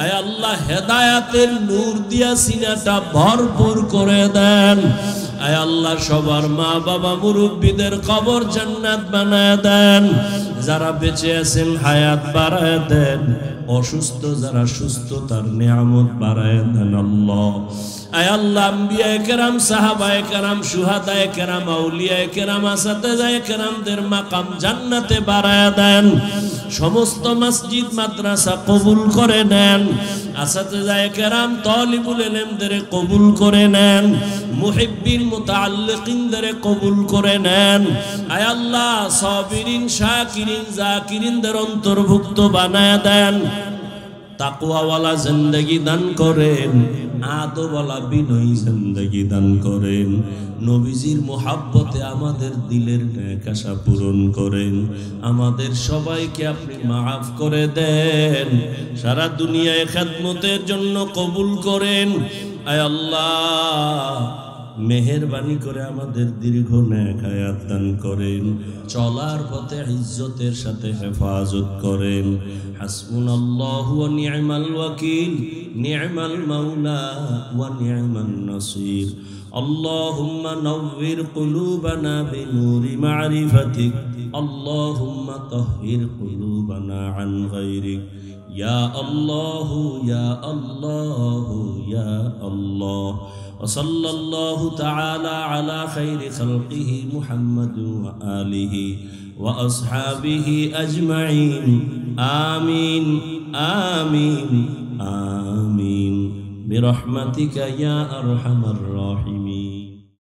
আয় আল্লাহ, হেদায়াতের নূর দিয়া সিনাটা ভরপুর করে দেন। আয় আল্লাহ, সবার মা বাবা মুরব্বীদের কবর জান্নাত বানায় দেন। যারা বেঁচে আছেন হায়াত বাড়ায় দেন। অসুস্থ যারা সুস্থতার নিয়ামত বাড়ায় দেন আল্লাহ। আয় আল্লাহ, আম্বিয়ায়ে কেরাম, সাহাবায়ে কেরাম, শুহাদায়ে কেরাম, আউলিয়ায়ে কেরাম, আসাতেজায়ে কেরামদের মাকাম জান্নাতে বাড়ায় দেন। সমস্ত মসজিদ মাদ্রাসা কবুল করে নেন, আসাতিজায়ে কেরাম তালিবুল ইলমদের কবুল করে নেন, মুহিব্বিন মুতাআল্লিকিনদের কবুল করে নেন। আয় আল্লাহ সাবিরিন শাকিরিন জাকিরিনদের অন্তর্ভুক্ত বানায় দেন। তাকওয়াওয়ালা জিন্দেগি দান করেন, আদবওয়ালা বিনয়ী জিন্দেগি দান করেন। নবীজির মোহাব্বতে আমাদের দিলের নেক আশা পূরণ করেন। আমাদের সবাইকে আপনি মাফ করে দেন, সারা দুনিয়ায় খেদমতের জন্য কবুল করেন। আয় আল্লাহ মেহেরবানি করে আমাদের দীর্ঘ নেক হায়াত দান করেন, চলার পথে ইজ্জতের সাথে হেফাজত করেন। হাসবুনাল্লাহু ওয়া নি'মাল ওয়াকিল, নি'মাল মাওলা ওয়া নি'মান নাসির। আল্লাহুম্মা নাওয়ির কুলুবানা বিনুরি মা'রিফাতিক, আল্লাহুম্মা তাহহির কুলুবানা আন গায়রিক। ইয়া আল্লাহু ইয়া আল্লাহু ইয়া আল্লাহ। وصلى الله تعالى على خير خلقه محمد وآله وأصحابه أجمعين. آمين آمين آمين برحمتك يا أرحم الراحمين.